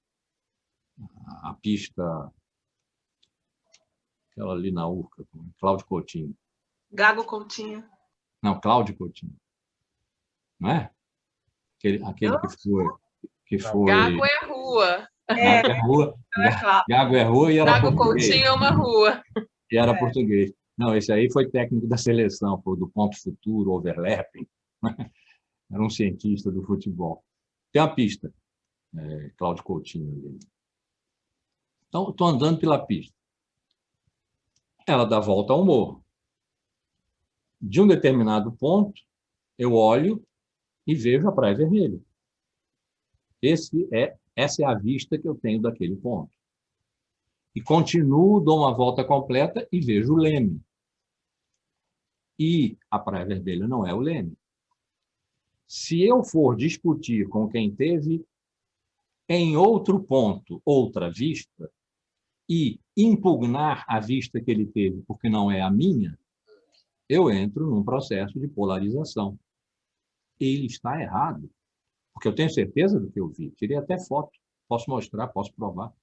A: pista, aquela ali na Urca, Cláudio Coutinho.
B: Gago Coutinho.
A: Não, Cláudio Coutinho. Não é? Aquele que foi...
C: Gago é rua.
A: Gago é rua. Gago é rua e era
C: Gago
A: português.
C: Coutinho é uma rua.
A: E era português. Não, esse aí foi técnico da seleção, foi do ponto futuro, overlapping. Era um cientista do futebol. Tem uma pista, Cláudio Coutinho. Ali. Então, estou andando pela pista. Ela dá volta ao morro. De um determinado ponto, eu olho e vejo a Praia Vermelha. Essa é a vista que eu tenho daquele ponto. E continuo, dou uma volta completa e vejo o Leme. E a Praia Vermelha não é o Leme. Se eu for discutir com quem teve em outro ponto, outra vista, e impugnar a vista que ele teve porque não é a minha, eu entro num processo de polarização. Ele está errado, porque eu tenho certeza do que eu vi. Tirei até foto, posso mostrar, posso provar.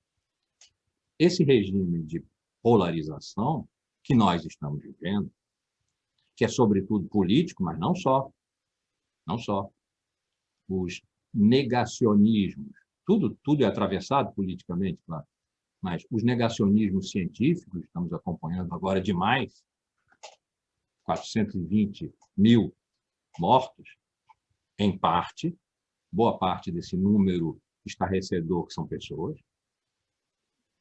A: Esse regime de polarização que nós estamos vivendo, que é sobretudo político, mas não só. Não só. Os negacionismos, tudo é atravessado politicamente, claro, mas os negacionismos científicos, estamos acompanhando agora demais, 420 mil mortos, em parte, boa parte desse número estarrecedor que são pessoas,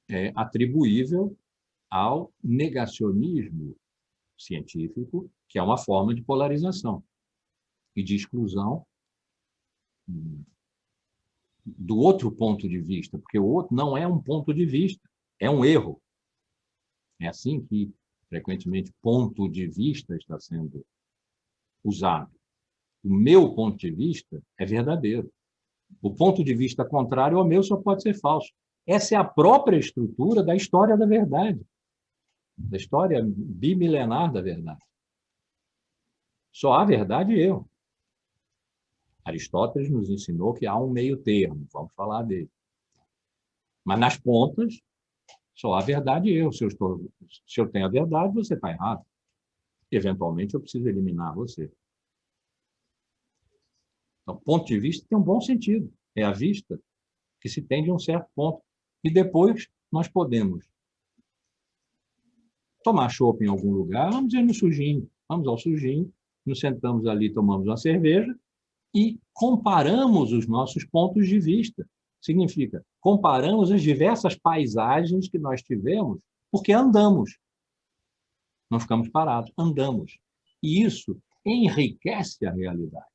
A: é atribuível ao negacionismo científico, que é uma forma de polarização. e de exclusão do outro ponto de vista, porque o outro não é um ponto de vista, é um erro. É assim que, frequentemente, ponto de vista está sendo usado. O meu ponto de vista é verdadeiro. O ponto de vista contrário ao meu só pode ser falso. Essa é a própria estrutura da história da verdade, da história bimilenar da verdade. Só há verdade e erro. Aristóteles nos ensinou que há um meio termo, vamos falar dele. Mas nas pontas, só há verdade e erro. Se eu tenho a verdade, você está errado. Eventualmente, eu preciso eliminar você. Então, ponto de vista tem um bom sentido. É a vista que se tem de um certo ponto. E depois nós podemos tomar chopp em algum lugar, vamos ir no sujinho. Vamos ao sujinho, nos sentamos ali, tomamos uma cerveja e comparamos os nossos pontos de vista. Significa, comparamos as diversas paisagens que nós tivemos, porque andamos. Não ficamos parados, andamos. E isso enriquece a realidade.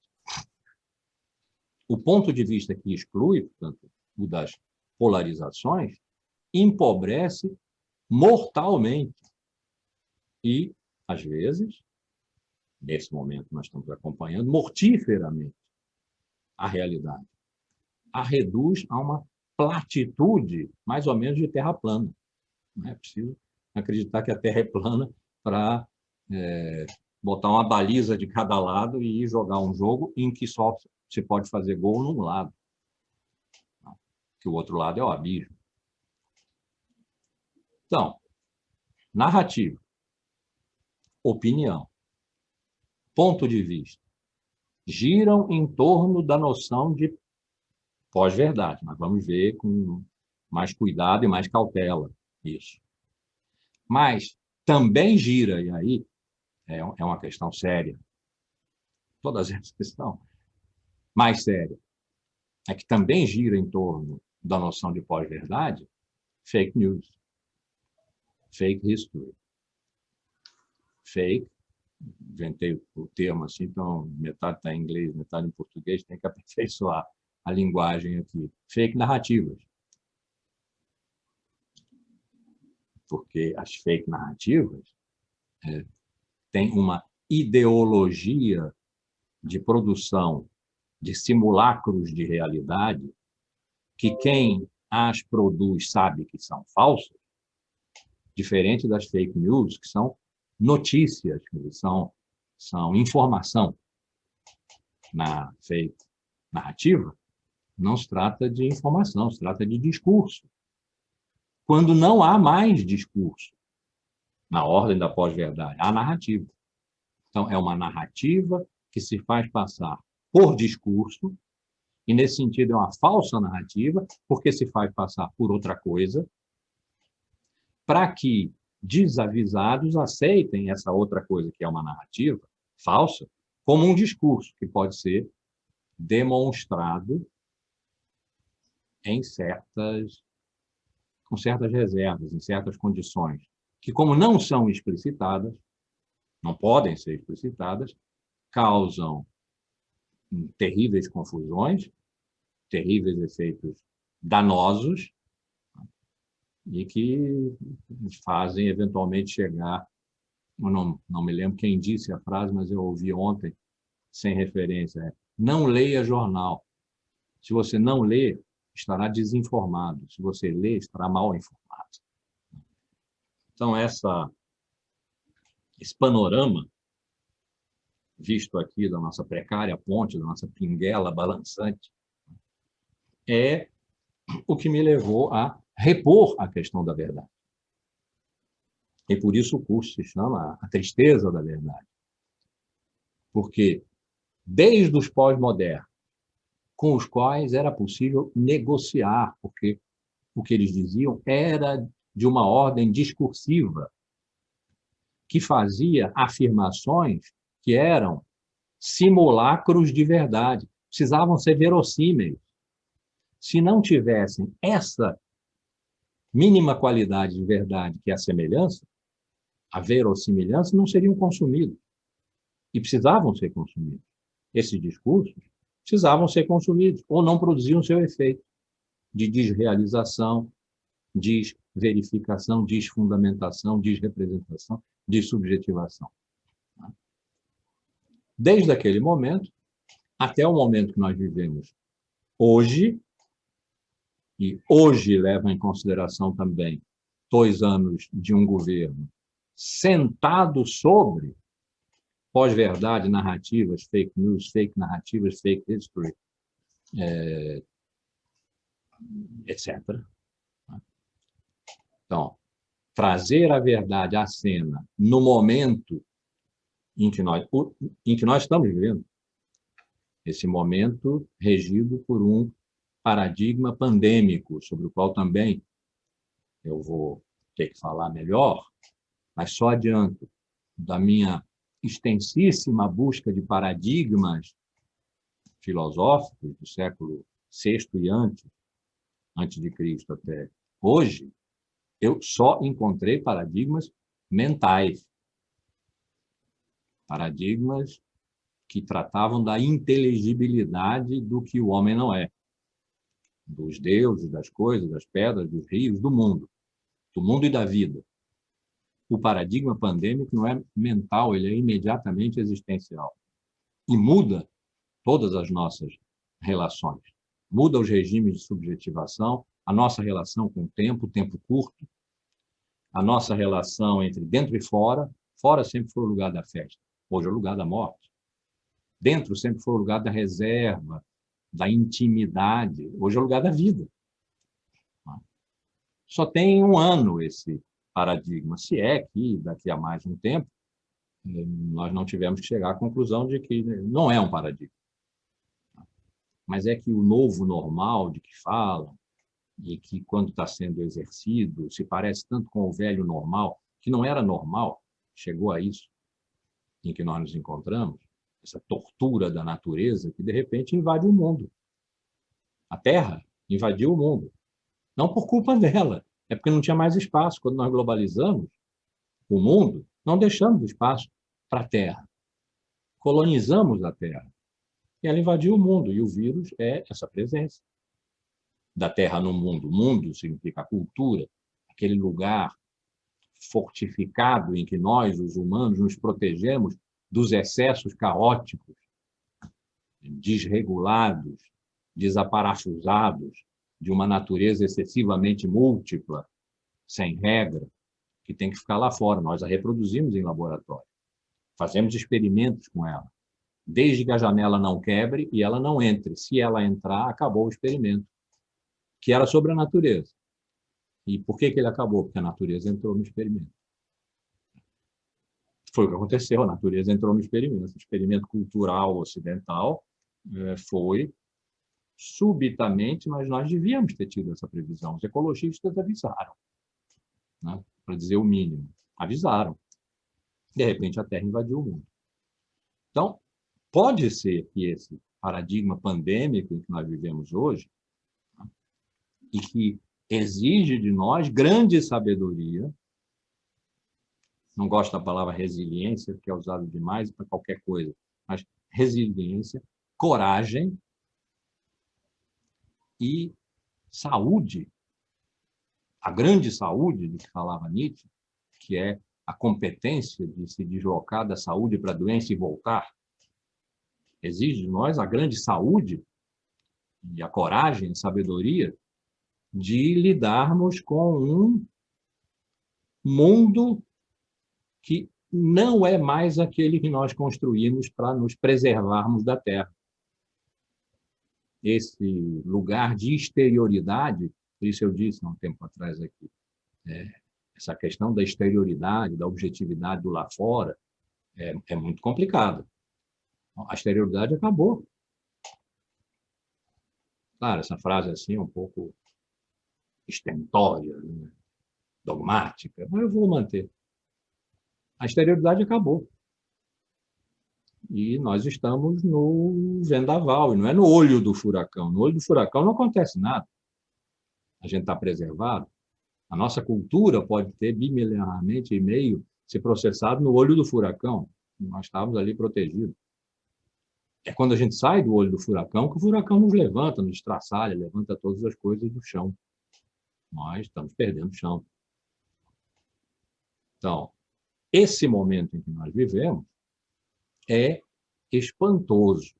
A: O ponto de vista que exclui, portanto, o das polarizações, empobrece mortalmente. E, às vezes, nesse momento nós estamos acompanhando, mortiferamente a realidade. A reduz a uma platitude, mais ou menos, de terra plana. Não é preciso acreditar que a Terra é plana para botar uma baliza de cada lado e jogar um jogo em que só se pode fazer gol num lado. Que o outro lado é o abismo. Então, narrativa, opinião, ponto de vista, giram em torno da noção de pós-verdade. Mas vamos ver com mais cuidado e mais cautela isso. Mas também gira, e aí é uma questão séria, todas essas questões mais séria, é que também gira em torno da noção de pós-verdade, fake news, fake history. Fake, inventei o termo assim, então metade está em inglês, metade em português, tem que aperfeiçoar a linguagem aqui. Fake narrativas. Porque as fake narrativas têm uma ideologia de produção de simulacros de realidade que quem as produz sabe que são falsas, diferente das fake news, que são notícias, que são informação. Na fake narrativa, não se trata de informação, se trata de discurso. Quando não há mais discurso, na ordem da pós-verdade, há narrativa. Então, é uma narrativa que se faz passar por discurso, e nesse sentido é uma falsa narrativa, porque se faz passar por outra coisa, para que desavisados aceitem essa outra coisa, que é uma narrativa falsa, como um discurso que pode ser demonstrado com certas reservas, em certas condições, que, como não são explicitadas, não podem ser explicitadas, causam terríveis confusões, terríveis efeitos danosos, e que fazem, eventualmente, chegar... Eu não me lembro quem disse a frase, mas eu ouvi ontem, sem referência, não leia jornal. Se você não lê, estará desinformado. Se você lê, estará mal informado. Então, esse panorama, visto aqui da nossa precária ponte, da nossa pinguela balançante, é o que me levou a repor a questão da verdade. E por isso o curso se chama A Tristeza da Verdade. Porque, desde os pós-modernos, com os quais era possível negociar, porque o que eles diziam era de uma ordem discursiva, que fazia afirmações que eram simulacros de verdade, precisavam ser verossímeis. Se não tivessem essa mínima qualidade de verdade, que é a semelhança, a verossimilhança, não seriam consumidos. E precisavam ser consumidos. esses discursos precisavam ser consumidos ou não produziam seu efeito de desrealização, desverificação, desfundamentação, desrepresentação, dessubjetivação. Desde aquele momento até o momento que nós vivemos hoje, e hoje leva em consideração também 2 anos de um governo sentado sobre pós-verdade, narrativas, fake news, fake narrativas, fake history, etc. Então, trazer a verdade à cena no momento em que nós estamos vivendo, esse momento regido por um paradigma pandêmico, sobre o qual também eu vou ter que falar melhor, mas só adianto da minha extensíssima busca de paradigmas filosóficos do século VI e antes de Cristo até hoje, eu só encontrei paradigmas mentais, paradigmas que tratavam da inteligibilidade do que o homem não é, dos deuses, das coisas, das pedras, dos rios, do mundo e da vida. O paradigma pandêmico não é mental, ele é imediatamente existencial. E muda todas as nossas relações. Muda os regimes de subjetivação, a nossa relação com o tempo curto, a nossa relação entre dentro e fora. Fora sempre foi o lugar da festa, hoje é o lugar da morte. Dentro sempre foi o lugar da reserva, da intimidade, hoje é o lugar da vida. Só tem 1 ano esse paradigma, se é que daqui a mais um tempo nós não tivemos que chegar à conclusão de que não é um paradigma. Mas é que o novo normal de que falam, e que quando está sendo exercido, se parece tanto com o velho normal, que não era normal, chegou a isso em que nós nos encontramos, essa tortura da natureza que de repente invade o mundo. A Terra invadiu o mundo. Não por culpa dela, é porque não tinha mais espaço. Quando nós globalizamos o mundo, não deixamos espaço para a Terra. Colonizamos a Terra. E ela invadiu o mundo, e o vírus é essa presença da Terra no mundo. Mundo significa a cultura, aquele lugar fortificado em que nós, os humanos, nos protegemos dos excessos caóticos, desregulados, desaparafusados, de uma natureza excessivamente múltipla, sem regra, que tem que ficar lá fora. Nós a reproduzimos em laboratório. Fazemos experimentos com ela. Desde que a janela não quebre e ela não entre. Se ela entrar, acabou o experimento, que era sobre a natureza. E por que ele acabou? Porque a natureza entrou no experimento. Foi o que aconteceu, a natureza entrou no experimento. O experimento cultural ocidental foi subitamente, mas nós devíamos ter tido essa previsão. Os ecologistas avisaram, né? Para dizer o mínimo. Avisaram. De repente, a Terra invadiu o mundo. Então, pode ser que esse paradigma pandêmico em que nós vivemos hoje, né, e que exige de nós grande sabedoria, não gosto da palavra resiliência, porque é usado demais para qualquer coisa, mas resiliência, coragem e saúde, a grande saúde de que falava Nietzsche, que é a competência de se deslocar da saúde para a doença e voltar, exige de nós a grande saúde e a coragem, a sabedoria de lidarmos com um mundo que não é mais aquele que nós construímos para nos preservarmos da Terra. Esse lugar de exterioridade, por isso eu disse há um tempo atrás aqui, essa questão da exterioridade, da objetividade do lá fora, é muito complicada. A exterioridade acabou. Claro, essa frase assim é um pouco estentória, né? Dogmática, mas eu vou manter. A exterioridade acabou. E nós estamos no vendaval, e não é no olho do furacão. No olho do furacão não acontece nada. A gente está preservado. A nossa cultura pode ter bimilenarmente e meio se processado no olho do furacão. Nós estávamos ali protegidos. É quando a gente sai do olho do furacão que o furacão nos levanta, nos estraçalha, levanta todas as coisas do chão. Nós estamos perdendo chão. Então, esse momento em que nós vivemos é espantoso.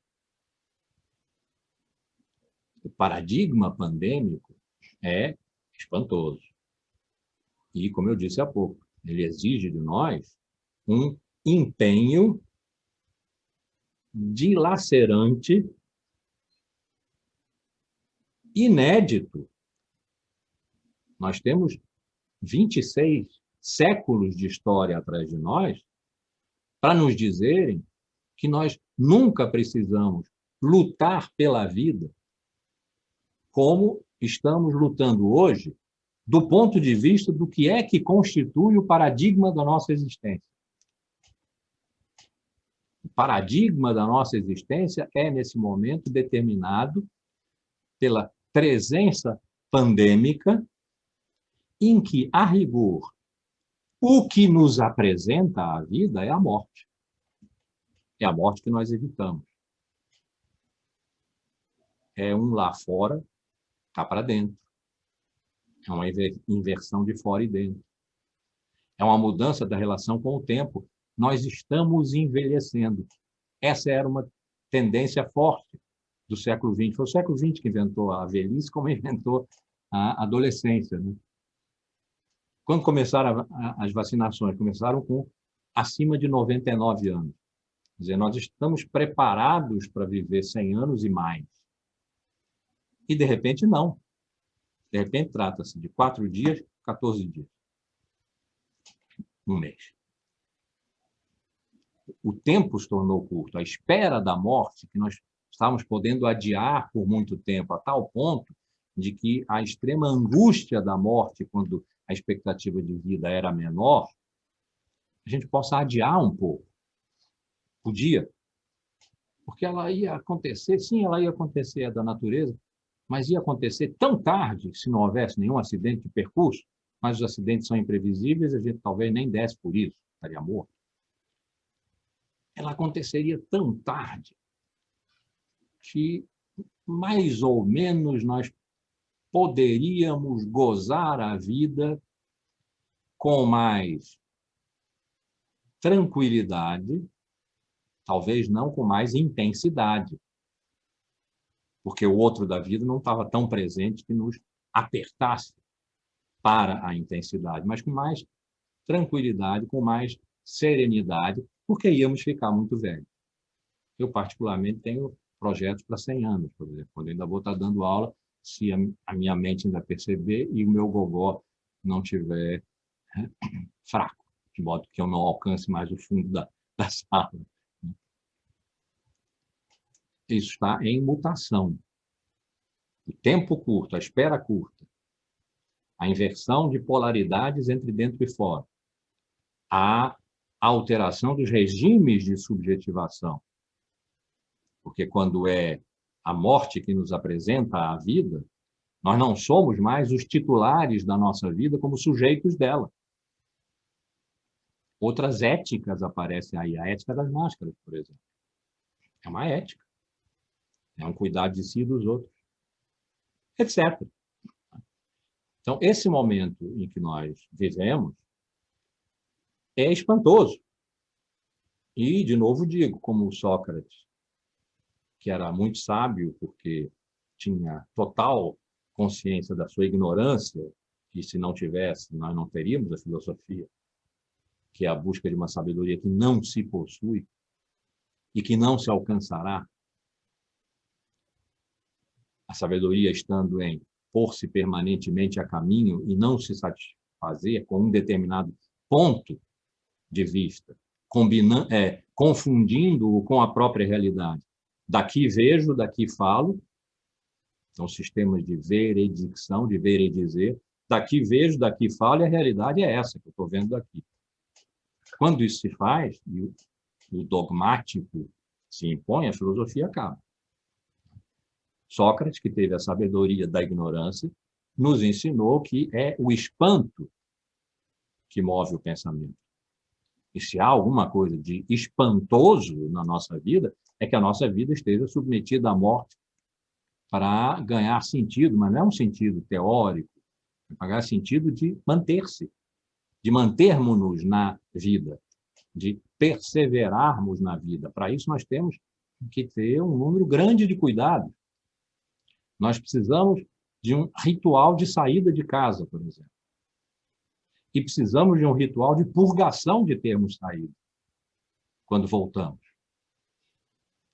A: O paradigma pandêmico é espantoso. E, como eu disse há pouco, ele exige de nós um empenho dilacerante, inédito. Nós temos 26 séculos de história atrás de nós para nos dizerem que nós nunca precisamos lutar pela vida como estamos lutando hoje, do ponto de vista do que é que constitui o paradigma da nossa existência. O paradigma da nossa existência é, nesse momento, determinado pela presença pandêmica, em que, a rigor, o que nos apresenta a vida é a morte. É a morte que nós evitamos. É um lá fora, cá para dentro. É uma inversão de fora e dentro. É uma mudança da relação com o tempo. Nós estamos envelhecendo. Essa era uma tendência forte do século XX. Foi o século XX que inventou a velhice, como inventou a adolescência, né? Quando começaram as vacinações? Começaram com acima de 99 anos. Quer dizer, nós estamos preparados para viver 100 anos e mais. E, de repente, não. De repente, trata-se de 4 dias, 14 dias. Um mês. O tempo se tornou curto. A espera da morte, que nós estávamos podendo adiar por muito tempo, a tal ponto de que a extrema angústia da morte, quando a expectativa de vida era menor, a gente possa adiar um pouco. Podia. Porque ela ia acontecer, sim, ela ia acontecer, é da natureza, mas ia acontecer tão tarde, se não houvesse nenhum acidente de percurso, mas os acidentes são imprevisíveis, a gente talvez nem desse por isso, estaria morto. Ela aconteceria tão tarde que, mais ou menos, nós poderíamos gozar a vida com mais tranquilidade, talvez não com mais intensidade, porque o outro da vida não estava tão presente que nos apertasse para a intensidade, mas com mais tranquilidade, com mais serenidade, porque íamos ficar muito velhos. Eu, particularmente, tenho projetos para 100 anos, por exemplo, quando eu ainda vou estar dando aula, se a minha mente ainda perceber e o meu gogó não tiver fraco, de modo que eu não alcance mais o fundo da sala. Isso está em mutação. O tempo curto, a espera curta, a inversão de polaridades entre dentro e fora, a alteração dos regimes de subjetivação, porque quando é a morte que nos apresenta a vida, nós não somos mais os titulares da nossa vida como sujeitos dela. Outras éticas aparecem aí, a ética das máscaras, por exemplo. É uma ética. É um cuidar de si e dos outros, etc. Então, esse momento em que nós vivemos é espantoso. E, de novo, digo, como Sócrates, que era muito sábio porque tinha total consciência da sua ignorância, e se não tivesse, nós não teríamos a filosofia, que é a busca de uma sabedoria que não se possui e que não se alcançará. A sabedoria estando em pôr-se permanentemente a caminho e não se satisfazer com um determinado ponto de vista, confundindo-o com a própria realidade. Daqui vejo, daqui falo. São sistemas de veredicção, de ver e dizer. Daqui vejo, daqui falo, e a realidade é essa que eu estou vendo daqui. Quando isso se faz, e o dogmático se impõe, a filosofia acaba. Sócrates, que teve a sabedoria da ignorância, nos ensinou que é o espanto que move o pensamento. E se há alguma coisa de espantoso na nossa vida, é que a nossa vida esteja submetida à morte para ganhar sentido, mas não é um sentido teórico, é ganhar sentido de manter-se, de mantermos-nos na vida, de perseverarmos na vida. Para isso, nós temos que ter um número grande de cuidados. Nós precisamos de um ritual de saída de casa, por exemplo. E precisamos de um ritual de purgação de termos saído, quando voltamos.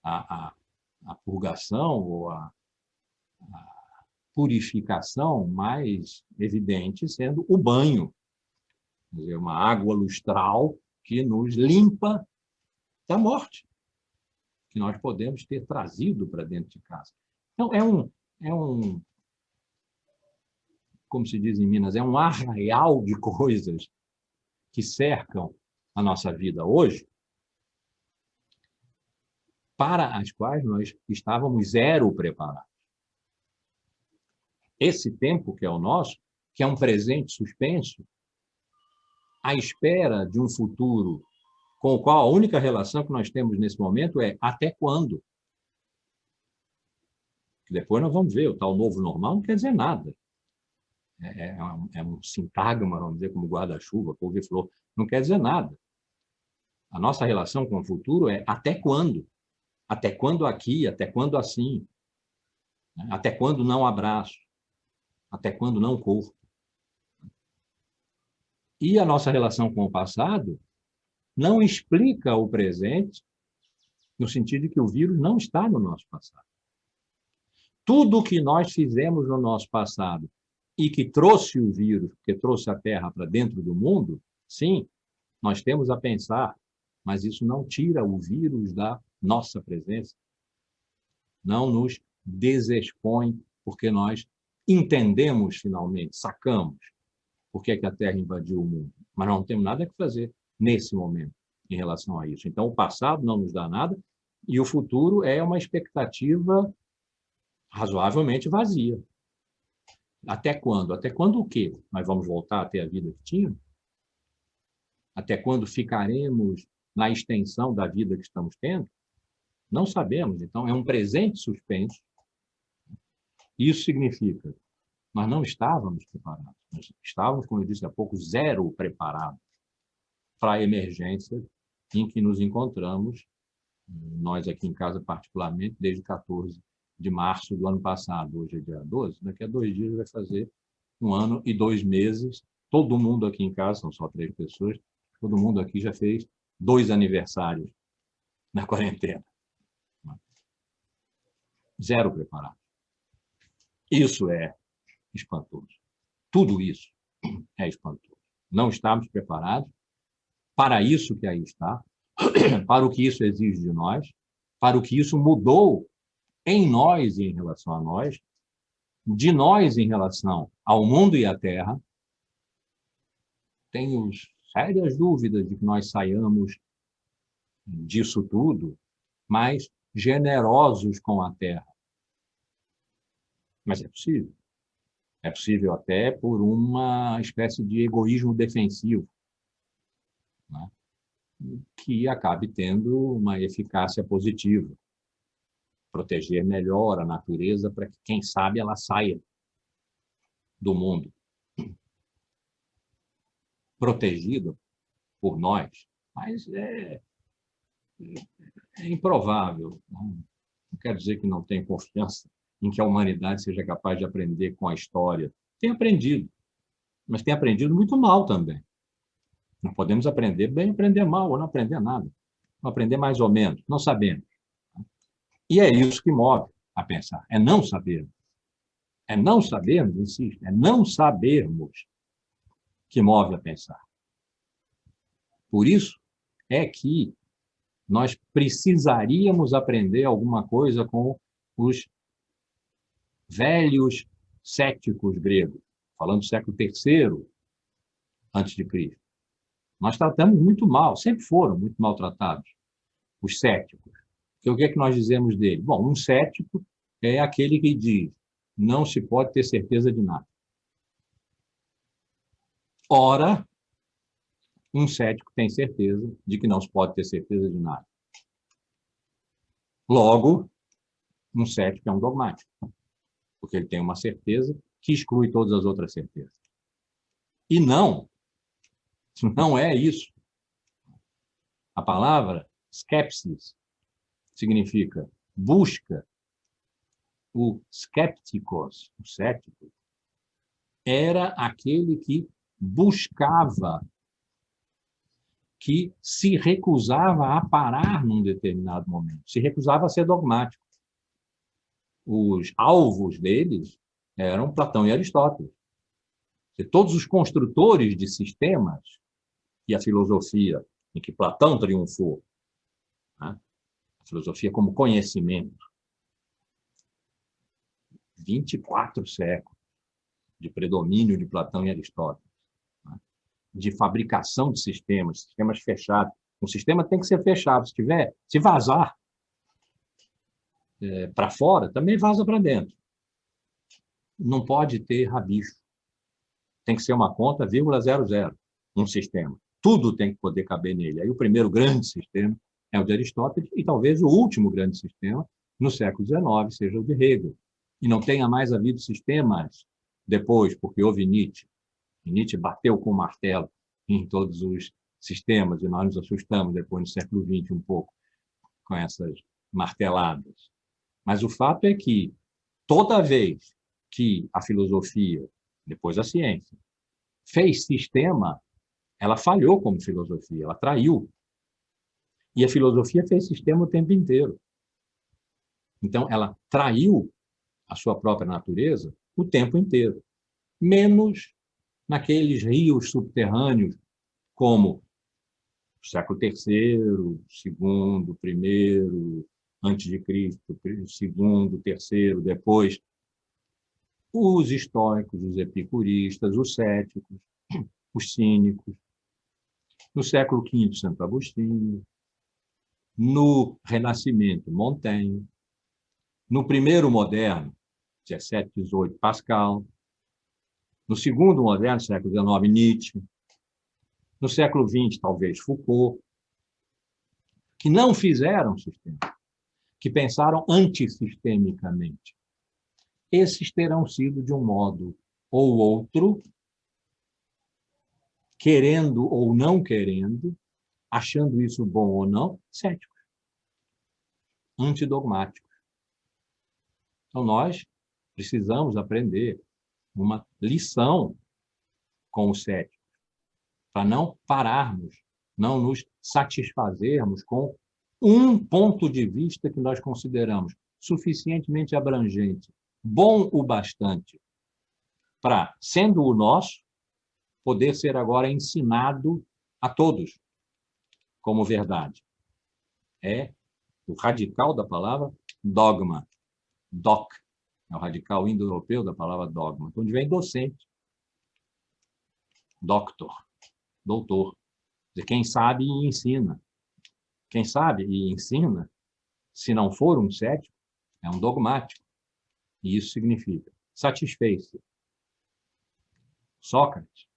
A: A purgação ou a purificação mais evidente sendo o banho, quer dizer, uma água lustral que nos limpa da morte, que nós podemos ter trazido para dentro de casa. Então, como se diz em Minas, é um arraial de coisas que cercam a nossa vida hoje, para as quais nós estávamos zero preparados. Esse tempo que é o nosso, que é um presente suspenso, à espera de um futuro com o qual a única relação que nós temos nesse momento é até quando? Depois nós vamos ver, o tal novo normal não quer dizer nada. É um sintagma, vamos dizer, como guarda-chuva, couve-flor, não quer dizer nada. A nossa relação com o futuro é até quando? Até quando aqui? Até quando assim? Até quando não abraço? Até quando não corpo? E a nossa relação com o passado não explica o presente no sentido de que o vírus não está no nosso passado. Tudo o que nós fizemos no nosso passado e que trouxe o vírus, que trouxe a Terra para dentro do mundo, sim, nós temos a pensar, mas isso não tira o vírus da nossa presença, não nos desexpõe, porque nós entendemos finalmente, sacamos por que a Terra invadiu o mundo, mas não temos nada que fazer nesse momento em relação a isso. Então, o passado não nos dá nada e o futuro é uma expectativa razoavelmente vazia. Até quando? Até quando o quê? Nós vamos voltar a ter a vida que tínhamos? Até quando ficaremos na extensão da vida que estamos tendo? Não sabemos. Então, é um presente suspenso. Isso significa nós não estávamos preparados. Nós estávamos, como eu disse há pouco, zero preparados para a emergência em que nos encontramos, nós aqui em casa particularmente, desde 14 de março do ano passado. Hoje é dia 12, daqui a 2 dias vai fazer 1 ano e 2 meses. Todo mundo aqui em casa, são só 3 pessoas, todo mundo aqui já fez 2 aniversários na quarentena. Zero preparado. Isso é espantoso. Tudo isso é espantoso. Não estamos preparados para isso que aí está, para o que isso exige de nós, para o que isso mudou em nós e em relação a nós, de nós em relação ao mundo e à Terra. Tenho sérias dúvidas de que nós saiamos disso tudo mais generosos com a Terra. Mas é possível. É possível até por uma espécie de egoísmo defensivo, né? Que acabe tendo uma eficácia positiva. Proteger melhor a natureza para que, quem sabe, ela saia do mundo protegida por nós. Mas é improvável. Não quer dizer que não tenha confiança em que a humanidade seja capaz de aprender com a história. Tem aprendido, mas tem aprendido muito mal também. Não podemos aprender bem, aprender mal, ou não aprender nada. Não aprender mais ou menos, não sabemos. E é isso que move a pensar, é não saber. É não sabermos, insisto, é não sabermos que move a pensar. Por isso é que nós precisaríamos aprender alguma coisa com os velhos céticos gregos, falando do século III antes de Cristo. Nós tratamos muito mal, sempre foram muito maltratados, os céticos. Porque o que é que nós dizemos dele? Bom, um cético é aquele que diz, não se pode ter certeza de nada. Ora, um cético tem certeza de que não se pode ter certeza de nada. Logo, um cético é um dogmático, porque ele tem uma certeza que exclui todas as outras certezas. E não é isso. A palavra skepsis significa busca. O skeptikos, o cético, era aquele que buscava, que se recusava a parar num determinado momento, se recusava a ser dogmático. Os alvos deles eram Platão e Aristóteles. Todos os construtores de sistemas e a filosofia em que Platão triunfou, né? A filosofia como conhecimento, 24 séculos de predomínio de Platão e Aristóteles, né? De fabricação de sistemas fechados. Um sistema tem que ser fechado. Se vazar para fora, também vaza para dentro. Não pode ter rabicho. Tem que ser uma conta, 00, um sistema. Tudo tem que poder caber nele. Aí o primeiro grande sistema é o de Aristóteles e talvez o último grande sistema, no século XIX, seja o de Hegel. E não tenha mais havido sistemas depois, porque houve Nietzsche. E Nietzsche bateu com o martelo em todos os sistemas, e nós nos assustamos depois, no século XX, um pouco, com essas marteladas. Mas o fato é que, toda vez que a filosofia, depois a ciência, fez sistema, ela falhou como filosofia, ela traiu. E a filosofia fez sistema o tempo inteiro. Então, ela traiu a sua própria natureza o tempo inteiro. Menos naqueles rios subterrâneos, como o século III, segundo, primeiro, antes de Cristo, segundo, terceiro, depois, os estoicos, os epicuristas, os céticos, os cínicos. No século V, Santo Agostinho. No Renascimento, Montaigne. No primeiro moderno, 17, 18, Pascal. No segundo moderno, século XIX, Nietzsche. No século XX, talvez, Foucault. Que não fizeram sistema, que pensaram antissistemicamente. Esses terão sido, de um modo ou outro, querendo ou não querendo, achando isso bom ou não, céticos, antidogmáticos. Então, nós precisamos aprender uma lição com os céticos, para não pararmos, não nos satisfazermos com um ponto de vista que nós consideramos suficientemente abrangente, bom o bastante, para, sendo o nosso, poder ser agora ensinado a todos como verdade. É o radical da palavra dogma, doc, é o radical indo-europeu da palavra dogma, onde vem docente, doctor, doutor. Quem sabe e ensina. Quem sabe e ensina, se não for um cético, é um dogmático. E isso significa satisfez-se. Sócrates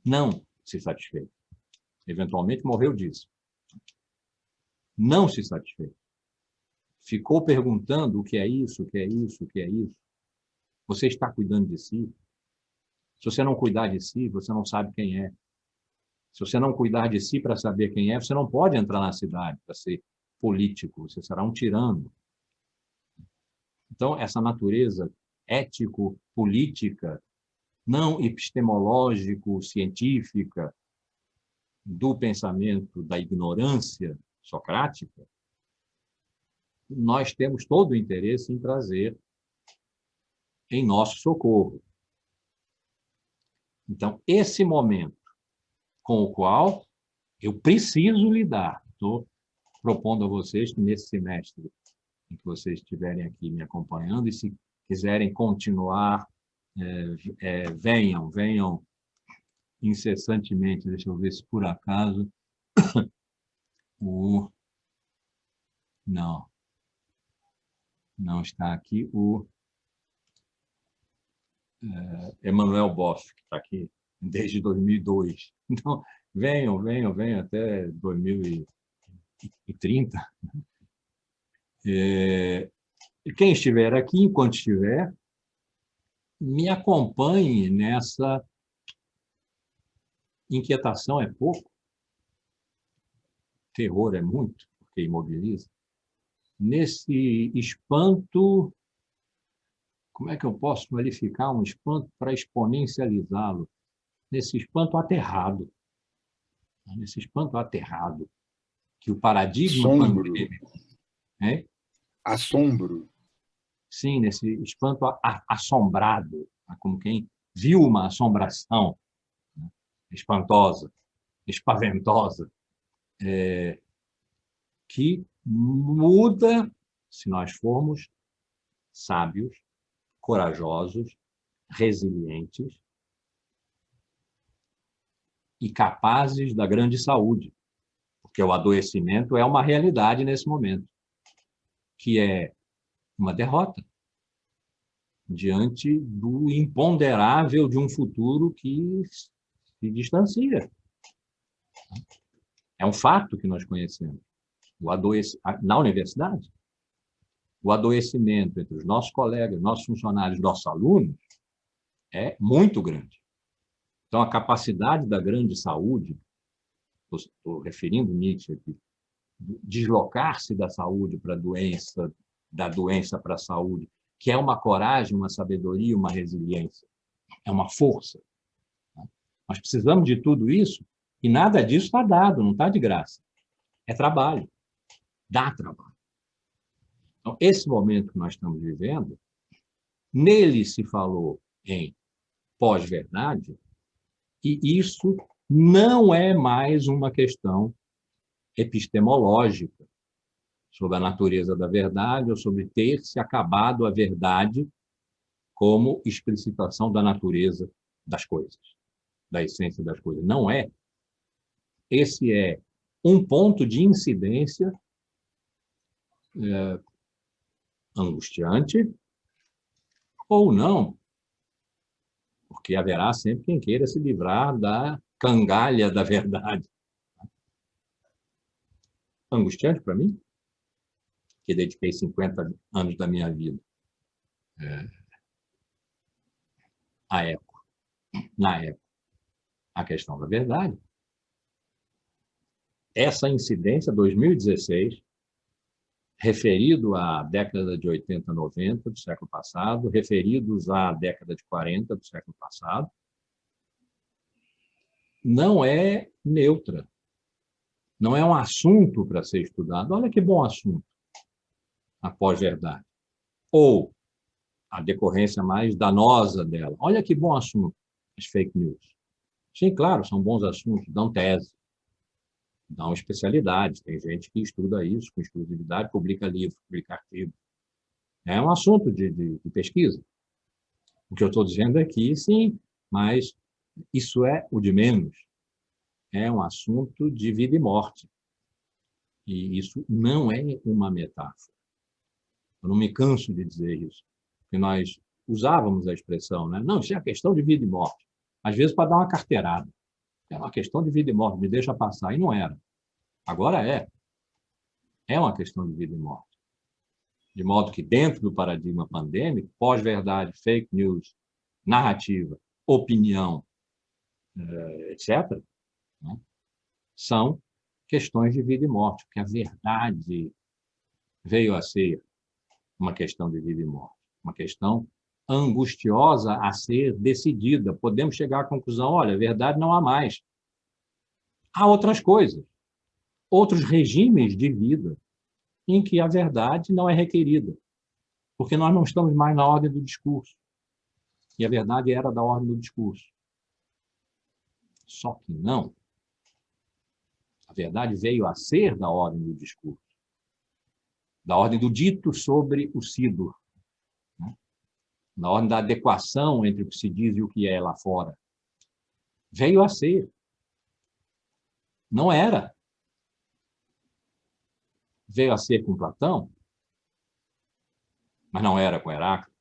A: não se satisfez. Eventualmente morreu disso. Não se satisfez. Ficou perguntando o que é isso, o que é isso, o que é isso. Você está cuidando de si? Se você não cuidar de si, você não sabe quem é. Se você não cuidar de si para saber quem é, você não pode entrar na cidade para ser político, você será um tirano. Então, essa natureza ético-política, não epistemológico-científica do pensamento da ignorância socrática, nós temos todo o interesse em trazer em nosso socorro. Então, esse momento com o qual eu preciso lidar, estou propondo a vocês que nesse semestre em que vocês estiverem aqui me acompanhando, e se quiserem continuar, venham incessantemente. Deixa eu ver se por acaso o... Não está aqui o Emanuel Boff, que está aqui desde 2002. Então, venham até 2030. E quem estiver aqui, enquanto estiver, me acompanhe nessa inquietação é pouco, terror é muito, porque imobiliza. Nesse espanto, como é que eu posso qualificar um espanto para exponencializá-lo? Nesse espanto aterrado. Nesse espanto aterrado, que o paradigma
B: Assombro.
A: pandêmico... É?
B: Assombro.
A: Sim, nesse espanto assombrado, como quem viu uma assombração, né? Espantosa, espaventosa, que muda se nós formos sábios, corajosos, resilientes e capazes da grande saúde, porque o adoecimento é uma realidade nesse momento, que é uma derrota diante do imponderável de um futuro que se distancia. É um fato que nós conhecemos. Na universidade, o adoecimento entre os nossos colegas, nossos funcionários, nossos alunos, é muito grande. Então, a capacidade da grande saúde, estou referindo Nietzsche aqui, deslocar-se da saúde para a doença, da doença para a saúde, que é uma coragem, uma sabedoria, uma resiliência, é uma força. Nós precisamos de tudo isso e nada disso está dado, não está de graça. É trabalho, dá trabalho. Então, esse momento que nós estamos vivendo, nele se falou em pós-verdade, e isso não é mais uma questão epistemológica sobre a natureza da verdade ou sobre ter se acabado a verdade como explicitação da natureza das coisas, da essência das coisas. Não é. Esse é um ponto de incidência angustiante ou não, porque haverá sempre quem queira se livrar da cangalha da verdade. Angustiante para mim, que dediquei 50 anos da minha vida na época, a questão da verdade. Essa incidência, 2016, referido à década de 80, 90 do século passado, referidos à década de 40 do século passado, não é neutra. Não é um assunto para ser estudado. Olha que bom assunto, a pós-verdade. Ou a decorrência mais danosa dela. Olha que bom assunto, as fake news. Sim, claro, são bons assuntos, dão tese, dão especialidade. Tem gente que estuda isso com exclusividade, publica livro, publica artigo. É um assunto de pesquisa. O que eu estou dizendo aqui, sim, mas isso é o de menos. É um assunto de vida e morte. E isso não é uma metáfora. Eu não me canso de dizer isso. Porque nós usávamos a expressão, né? Não, isso é a questão de vida e morte. Às vezes para dar uma carteirada. É uma questão de vida e morte, me deixa passar. E não era. Agora é. É uma questão de vida e morte. De modo que, dentro do paradigma pandêmico, pós-verdade, fake news, narrativa, opinião, etc., né, são questões de vida e morte, porque a verdade veio a ser uma questão de vida e morte, uma questão angustiosa a ser decidida. Podemos chegar à conclusão, olha, a verdade não há mais. Há outras coisas, outros regimes de vida em que a verdade não é requerida, porque nós não estamos mais na ordem do discurso. E a verdade era da ordem do discurso. Só que não. A verdade veio a ser da ordem do discurso, da ordem do dito sobre o sido, né? Na ordem da adequação entre o que se diz e o que é lá fora. Veio a ser. Não era. Veio a ser com Platão, mas não era com Heráclito.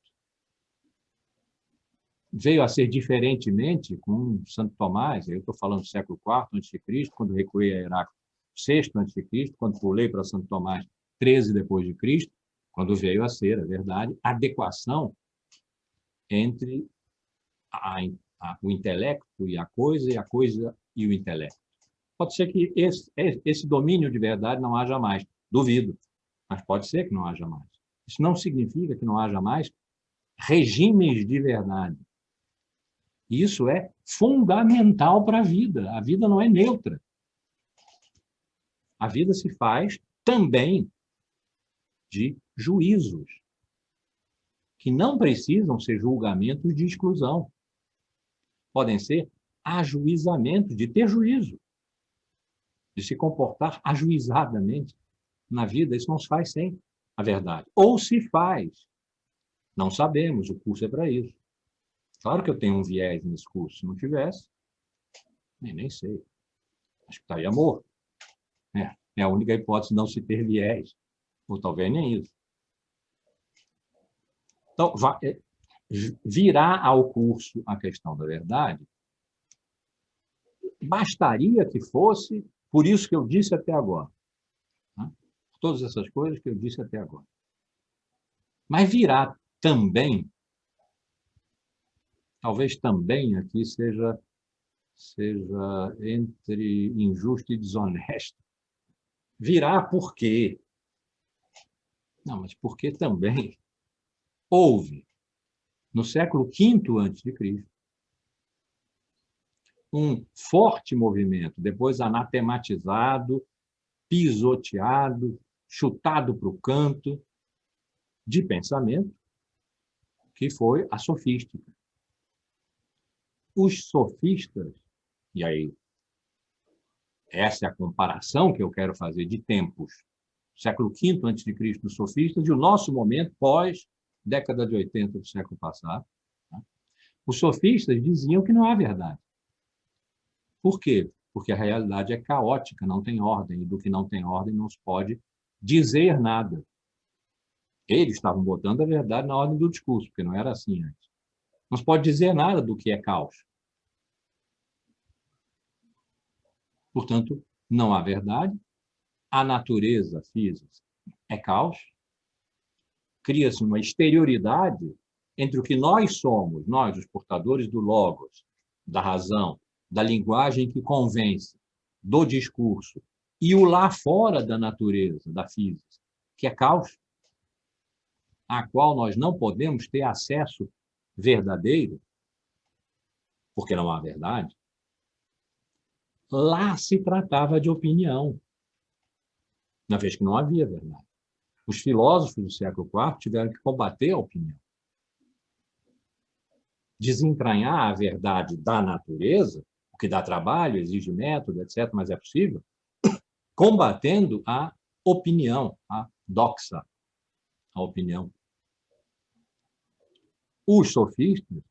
A: Veio a ser diferentemente com Santo Tomás, eu estou falando do século IV a.C., quando recuei a Heráclito, VI a.C., quando pulei para Santo Tomás, 13 depois de Cristo, quando veio a ser, a verdade, adequação entre o intelecto e a coisa e o intelecto. Pode ser que esse domínio de verdade não haja mais, duvido, mas pode ser que não haja mais. Isso não significa que não haja mais regimes de verdade. Isso é fundamental para a vida. A vida não é neutra. A vida se faz também de juízos, que não precisam ser julgamentos de exclusão. Podem ser ajuizamentos, de ter juízo, de se comportar ajuizadamente na vida. Isso não se faz sem a verdade. Ou se faz, não sabemos, o curso é para isso. Claro que eu tenho um viés nesse curso. Se não tivesse, nem sei. Acho que estaria morto. É a única hipótese de não se ter viés. Ou talvez nem isso. Então, virá ao curso a questão da verdade. Bastaria que fosse por isso que eu disse até agora. Né? Por todas essas coisas que eu disse até agora. Mas virá também, talvez também aqui seja entre injusto e desonesto. Virá porque... Não, mas porque também houve, no século V a.C., um forte movimento, depois anatematizado, pisoteado, chutado para o canto, de pensamento, que foi a sofística. Os sofistas, e aí essa é a comparação que eu quero fazer de tempos, século V a.C., dos sofistas, e o nosso momento pós-década de 80 do século passado. Os sofistas diziam que não há verdade. Por quê? Porque a realidade é caótica, não tem ordem, e do que não tem ordem não se pode dizer nada. Eles estavam botando a verdade na ordem do discurso, porque não era assim antes. Não se pode dizer nada do que é caos. Portanto, não há verdade, a natureza física é caos, cria-se uma exterioridade entre o que nós somos, nós, os portadores do logos, da razão, da linguagem que convence, do discurso, e o lá fora da natureza, da física, que é caos, a qual nós não podemos ter acesso verdadeiro, porque não há verdade. Lá se tratava de opinião, na vez que não havia verdade. Os filósofos do século IV tiveram que combater a opinião. Desentranhar a verdade da natureza, o que dá trabalho, exige método, etc., mas é possível, combatendo a opinião, a doxa, a opinião. Os sofistas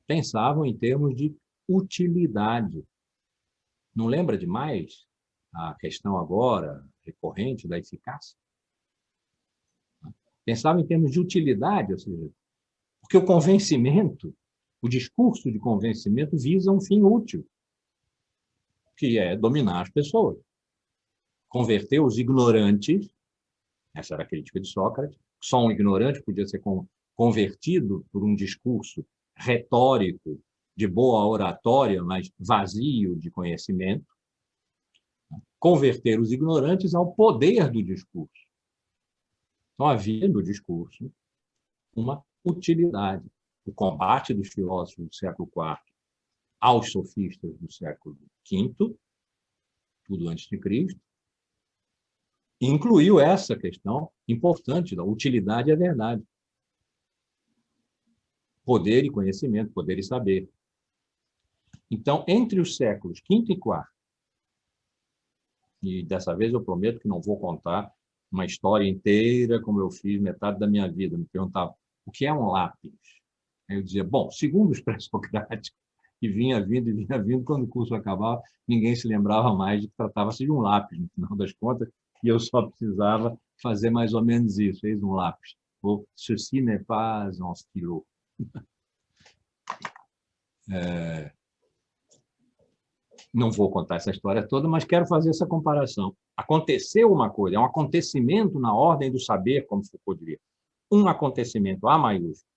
A: pensavam em termos de utilidade. Não lembra demais a questão agora recorrente da eficácia? Pensava em termos de utilidade, ou seja, porque o convencimento, o discurso de convencimento visa um fim útil, que é dominar as pessoas. Converter os ignorantes, essa era a crítica de Sócrates, só um ignorante podia ser convertido por um discurso retórico, de boa oratória, mas vazio de conhecimento. Converter os ignorantes ao poder do discurso. Então, havia no discurso uma utilidade. O combate dos filósofos do século IV aos sofistas do século V, tudo antes de Cristo, incluiu essa questão importante da utilidade e a verdade. Poder e conhecimento, poder e saber. Então, entre os séculos V e IV, e dessa vez eu prometo que não vou contar uma história inteira, como eu fiz metade da minha vida. Me perguntava, o que é um lápis? Aí eu dizia, bom, segundo os pré-socráticos, e vinha vindo, quando o curso acabava, ninguém se lembrava mais de que tratava-se de um lápis, no final das contas, e eu só precisava fazer mais ou menos isso, fez um lápis. Ou ceci n'est pas un stylo. Não vou contar essa história toda, mas quero fazer essa comparação. Aconteceu uma coisa, é um acontecimento na ordem do saber, como Foucault diria. Um acontecimento A maiúsculo,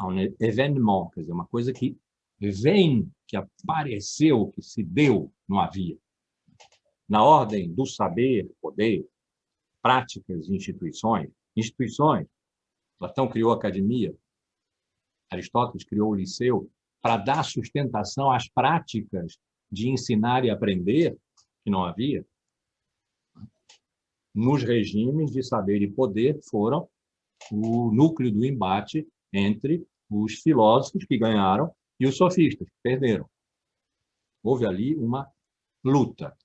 A: um événement, quer dizer, uma coisa que vem, que apareceu, que se deu, não havia. Na ordem do saber, poder, práticas e instituições. Instituições, Platão criou a academia, Aristóteles criou o liceu, para dar sustentação às práticas de ensinar e aprender, que não havia. Nos regimes de saber e poder foram o núcleo do embate entre os filósofos que ganharam e os sofistas que perderam. Houve ali uma luta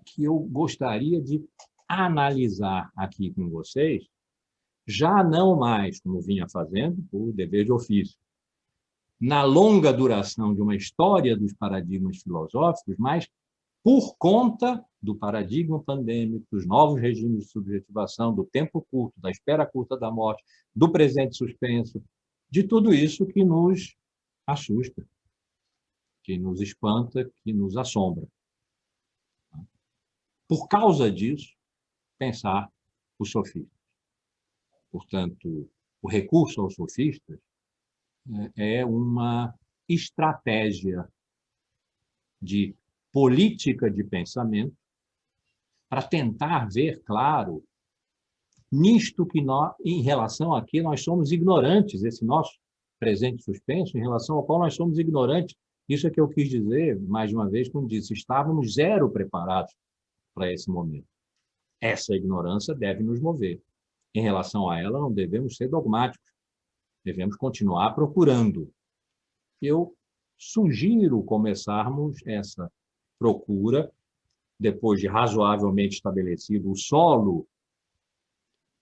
A: que eu gostaria de analisar aqui com vocês, já não mais, como vinha fazendo, por dever de ofício, na longa duração de uma história dos paradigmas filosóficos, mas por conta do paradigma pandêmico, dos novos regimes de subjetivação, do tempo curto, da espera curta da morte, do presente suspenso, de tudo isso que nos assusta, que nos espanta, que nos assombra. Por causa disso, pensar os sofistas. Portanto, o recurso aos sofistas é uma estratégia de política de pensamento para tentar ver claro nisto que nós, em relação a que nós somos ignorantes, esse nosso presente suspenso, em relação ao qual nós somos ignorantes. Isso é que eu quis dizer, mais de uma vez, quando disse, estávamos zero preparados para esse momento. Essa ignorância deve nos mover. Em relação a ela, não devemos ser dogmáticos. Devemos continuar procurando. Eu sugiro começarmos essa procura, depois de razoavelmente estabelecido o solo, ou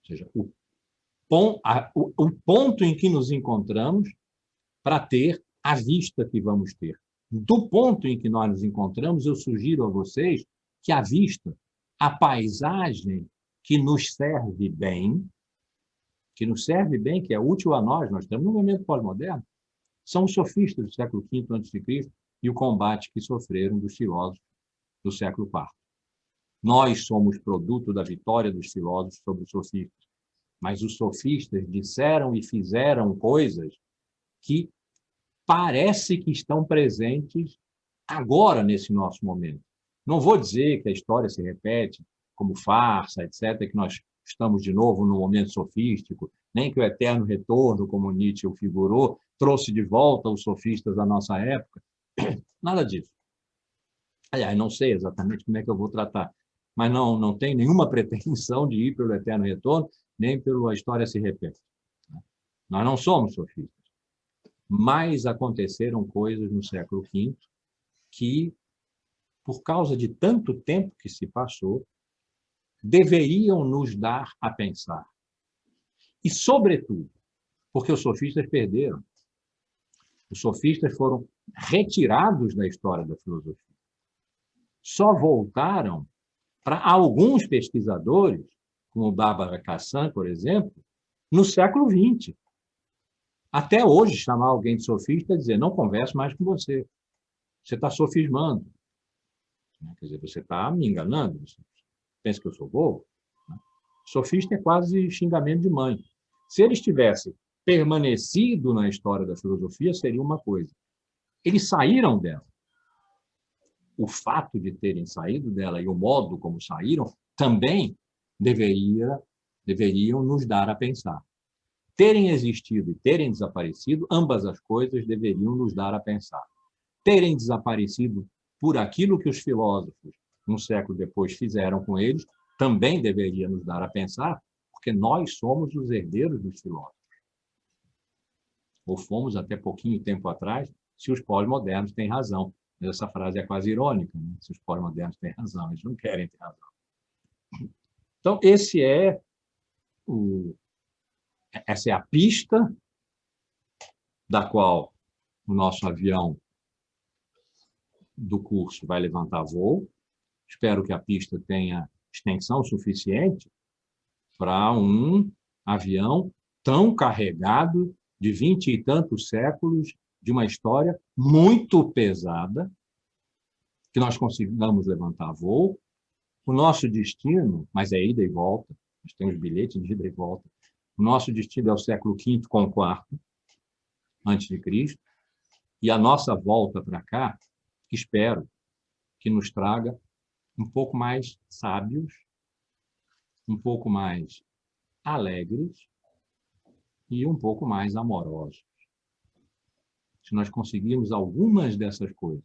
A: seja, o ponto em que nos encontramos, para ter a vista que vamos ter. Do ponto em que nós nos encontramos, eu sugiro a vocês que a vista, a paisagem que nos serve bem, que é útil a nós estamos no momento pós-moderno, são os sofistas do século V a.C. e o combate que sofreram dos filósofos do século IV. Nós somos produto da vitória dos filósofos sobre os sofistas, mas os sofistas disseram e fizeram coisas que parece que estão presentes agora, nesse nosso momento. Não vou dizer que a história se repete como farsa, etc., que nós estamos de novo no momento sofístico, nem que o eterno retorno, como Nietzsche o figurou, trouxe de volta os sofistas da nossa época. Nada disso. Aliás, não sei exatamente como é que eu vou tratar, mas não tem nenhuma pretensão de ir pelo eterno retorno, nem pela história se repete. Nós não somos sofistas. Mas aconteceram coisas no século V que, por causa de tanto tempo que se passou, deveriam nos dar a pensar. E, sobretudo, porque os sofistas perderam. Os sofistas foram retirados da história da filosofia. Só voltaram para alguns pesquisadores, como Barbara Cassin, por exemplo, no século XX. Até hoje, chamar alguém de sofista é dizer, não converso mais com você. Você está sofismando. Quer dizer, você está me enganando. Você pensa que eu sou bobo? Sofista é quase xingamento de mãe. Se eles tivessem permanecido na história da filosofia, seria uma coisa. Eles saíram dela. O fato de terem saído dela e o modo como saíram também deveriam nos dar a pensar. Terem existido e terem desaparecido, ambas as coisas deveriam nos dar a pensar. Terem desaparecido por aquilo que os filósofos, um século depois, fizeram com eles, também deveria nos dar a pensar, porque nós somos os herdeiros dos filósofos. Ou fomos até pouquinho tempo atrás, se os pós-modernos têm razão. Mas essa frase é quase irônica, né? Se os pós-modernos têm razão, eles não querem ter razão. Então, essa é a pista da qual o nosso avião do curso vai levantar voo. Espero que a pista tenha extensão suficiente para um avião tão carregado de 20 e tantos séculos de uma história muito pesada, que nós consigamos levantar voo. O nosso destino, mas é ida e volta, nós temos bilhetes de ida e volta, o nosso destino é o século V com o IV, antes de Cristo, e a nossa volta para cá, espero que nos traga um pouco mais sábios, um pouco mais alegres e um pouco mais amorosos. Se nós conseguirmos algumas dessas coisas,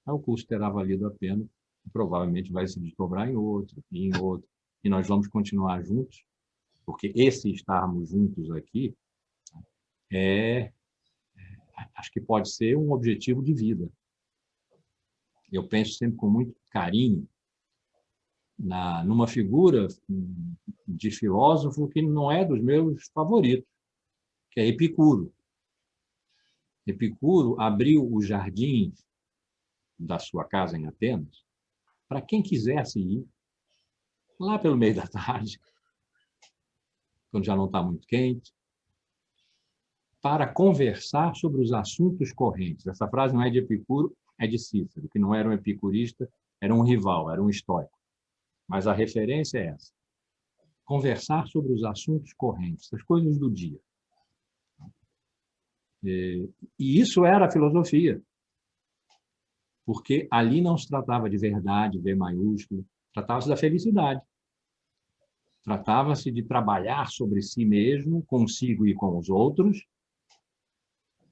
A: o curso terá valido a pena, e provavelmente vai se desdobrar em outro, e nós vamos continuar juntos, porque esse estarmos juntos aqui acho que pode ser um objetivo de vida. Eu penso sempre com muito carinho numa figura de filósofo que não é dos meus favoritos, que é Epicuro. Epicuro abriu os jardins da sua casa em Atenas para quem quisesse ir, lá pelo meio da tarde, quando já não está muito quente, para conversar sobre os assuntos correntes. Essa frase não é de Epicuro, é de Cícero, que não era um epicurista, era um rival, era um estoico. Mas a referência é essa. Conversar sobre os assuntos correntes, as coisas do dia. E isso era a filosofia. Porque ali não se tratava de verdade, V maiúsculo, tratava-se da felicidade. Tratava-se de trabalhar sobre si mesmo, consigo e com os outros,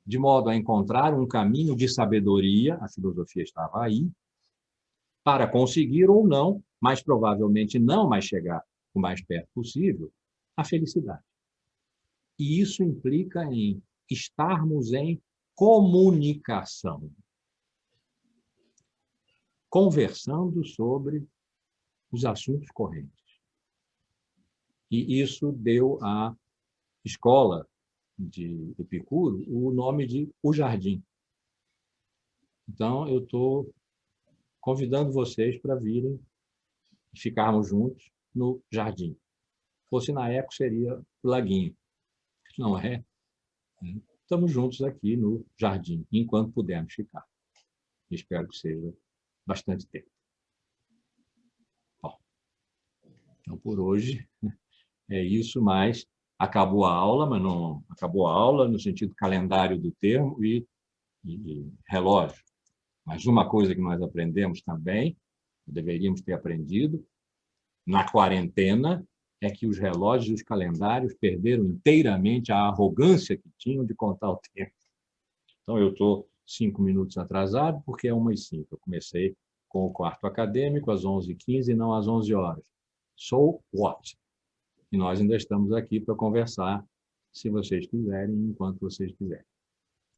A: de modo a encontrar um caminho de sabedoria, a filosofia estava aí, para conseguir ou não, mas provavelmente não, mas chegar o mais perto possível, a felicidade. E isso implica em estarmos em comunicação, conversando sobre os assuntos correntes. E isso deu à escola de Epicuro o nome de O Jardim. Então, eu estou convidando vocês para virem e ficarmos juntos no jardim. Se fosse na Eco, seria o laguinho. Não é? Estamos juntos aqui no jardim, enquanto pudermos ficar. Espero que seja bastante tempo. Bom, então, por hoje, é isso, mas acabou a aula, mas não acabou a aula no sentido calendário do termo e relógio. Mas uma coisa que nós aprendemos também, deveríamos ter aprendido, na quarentena, é que os relógios e os calendários perderam inteiramente a arrogância que tinham de contar o tempo. Então, eu estou 5 minutos atrasado, porque é 1h05. Eu comecei com o quarto acadêmico às 11h15 e não às 11 horas. So what? E nós ainda estamos aqui para conversar, se vocês quiserem, enquanto vocês quiserem.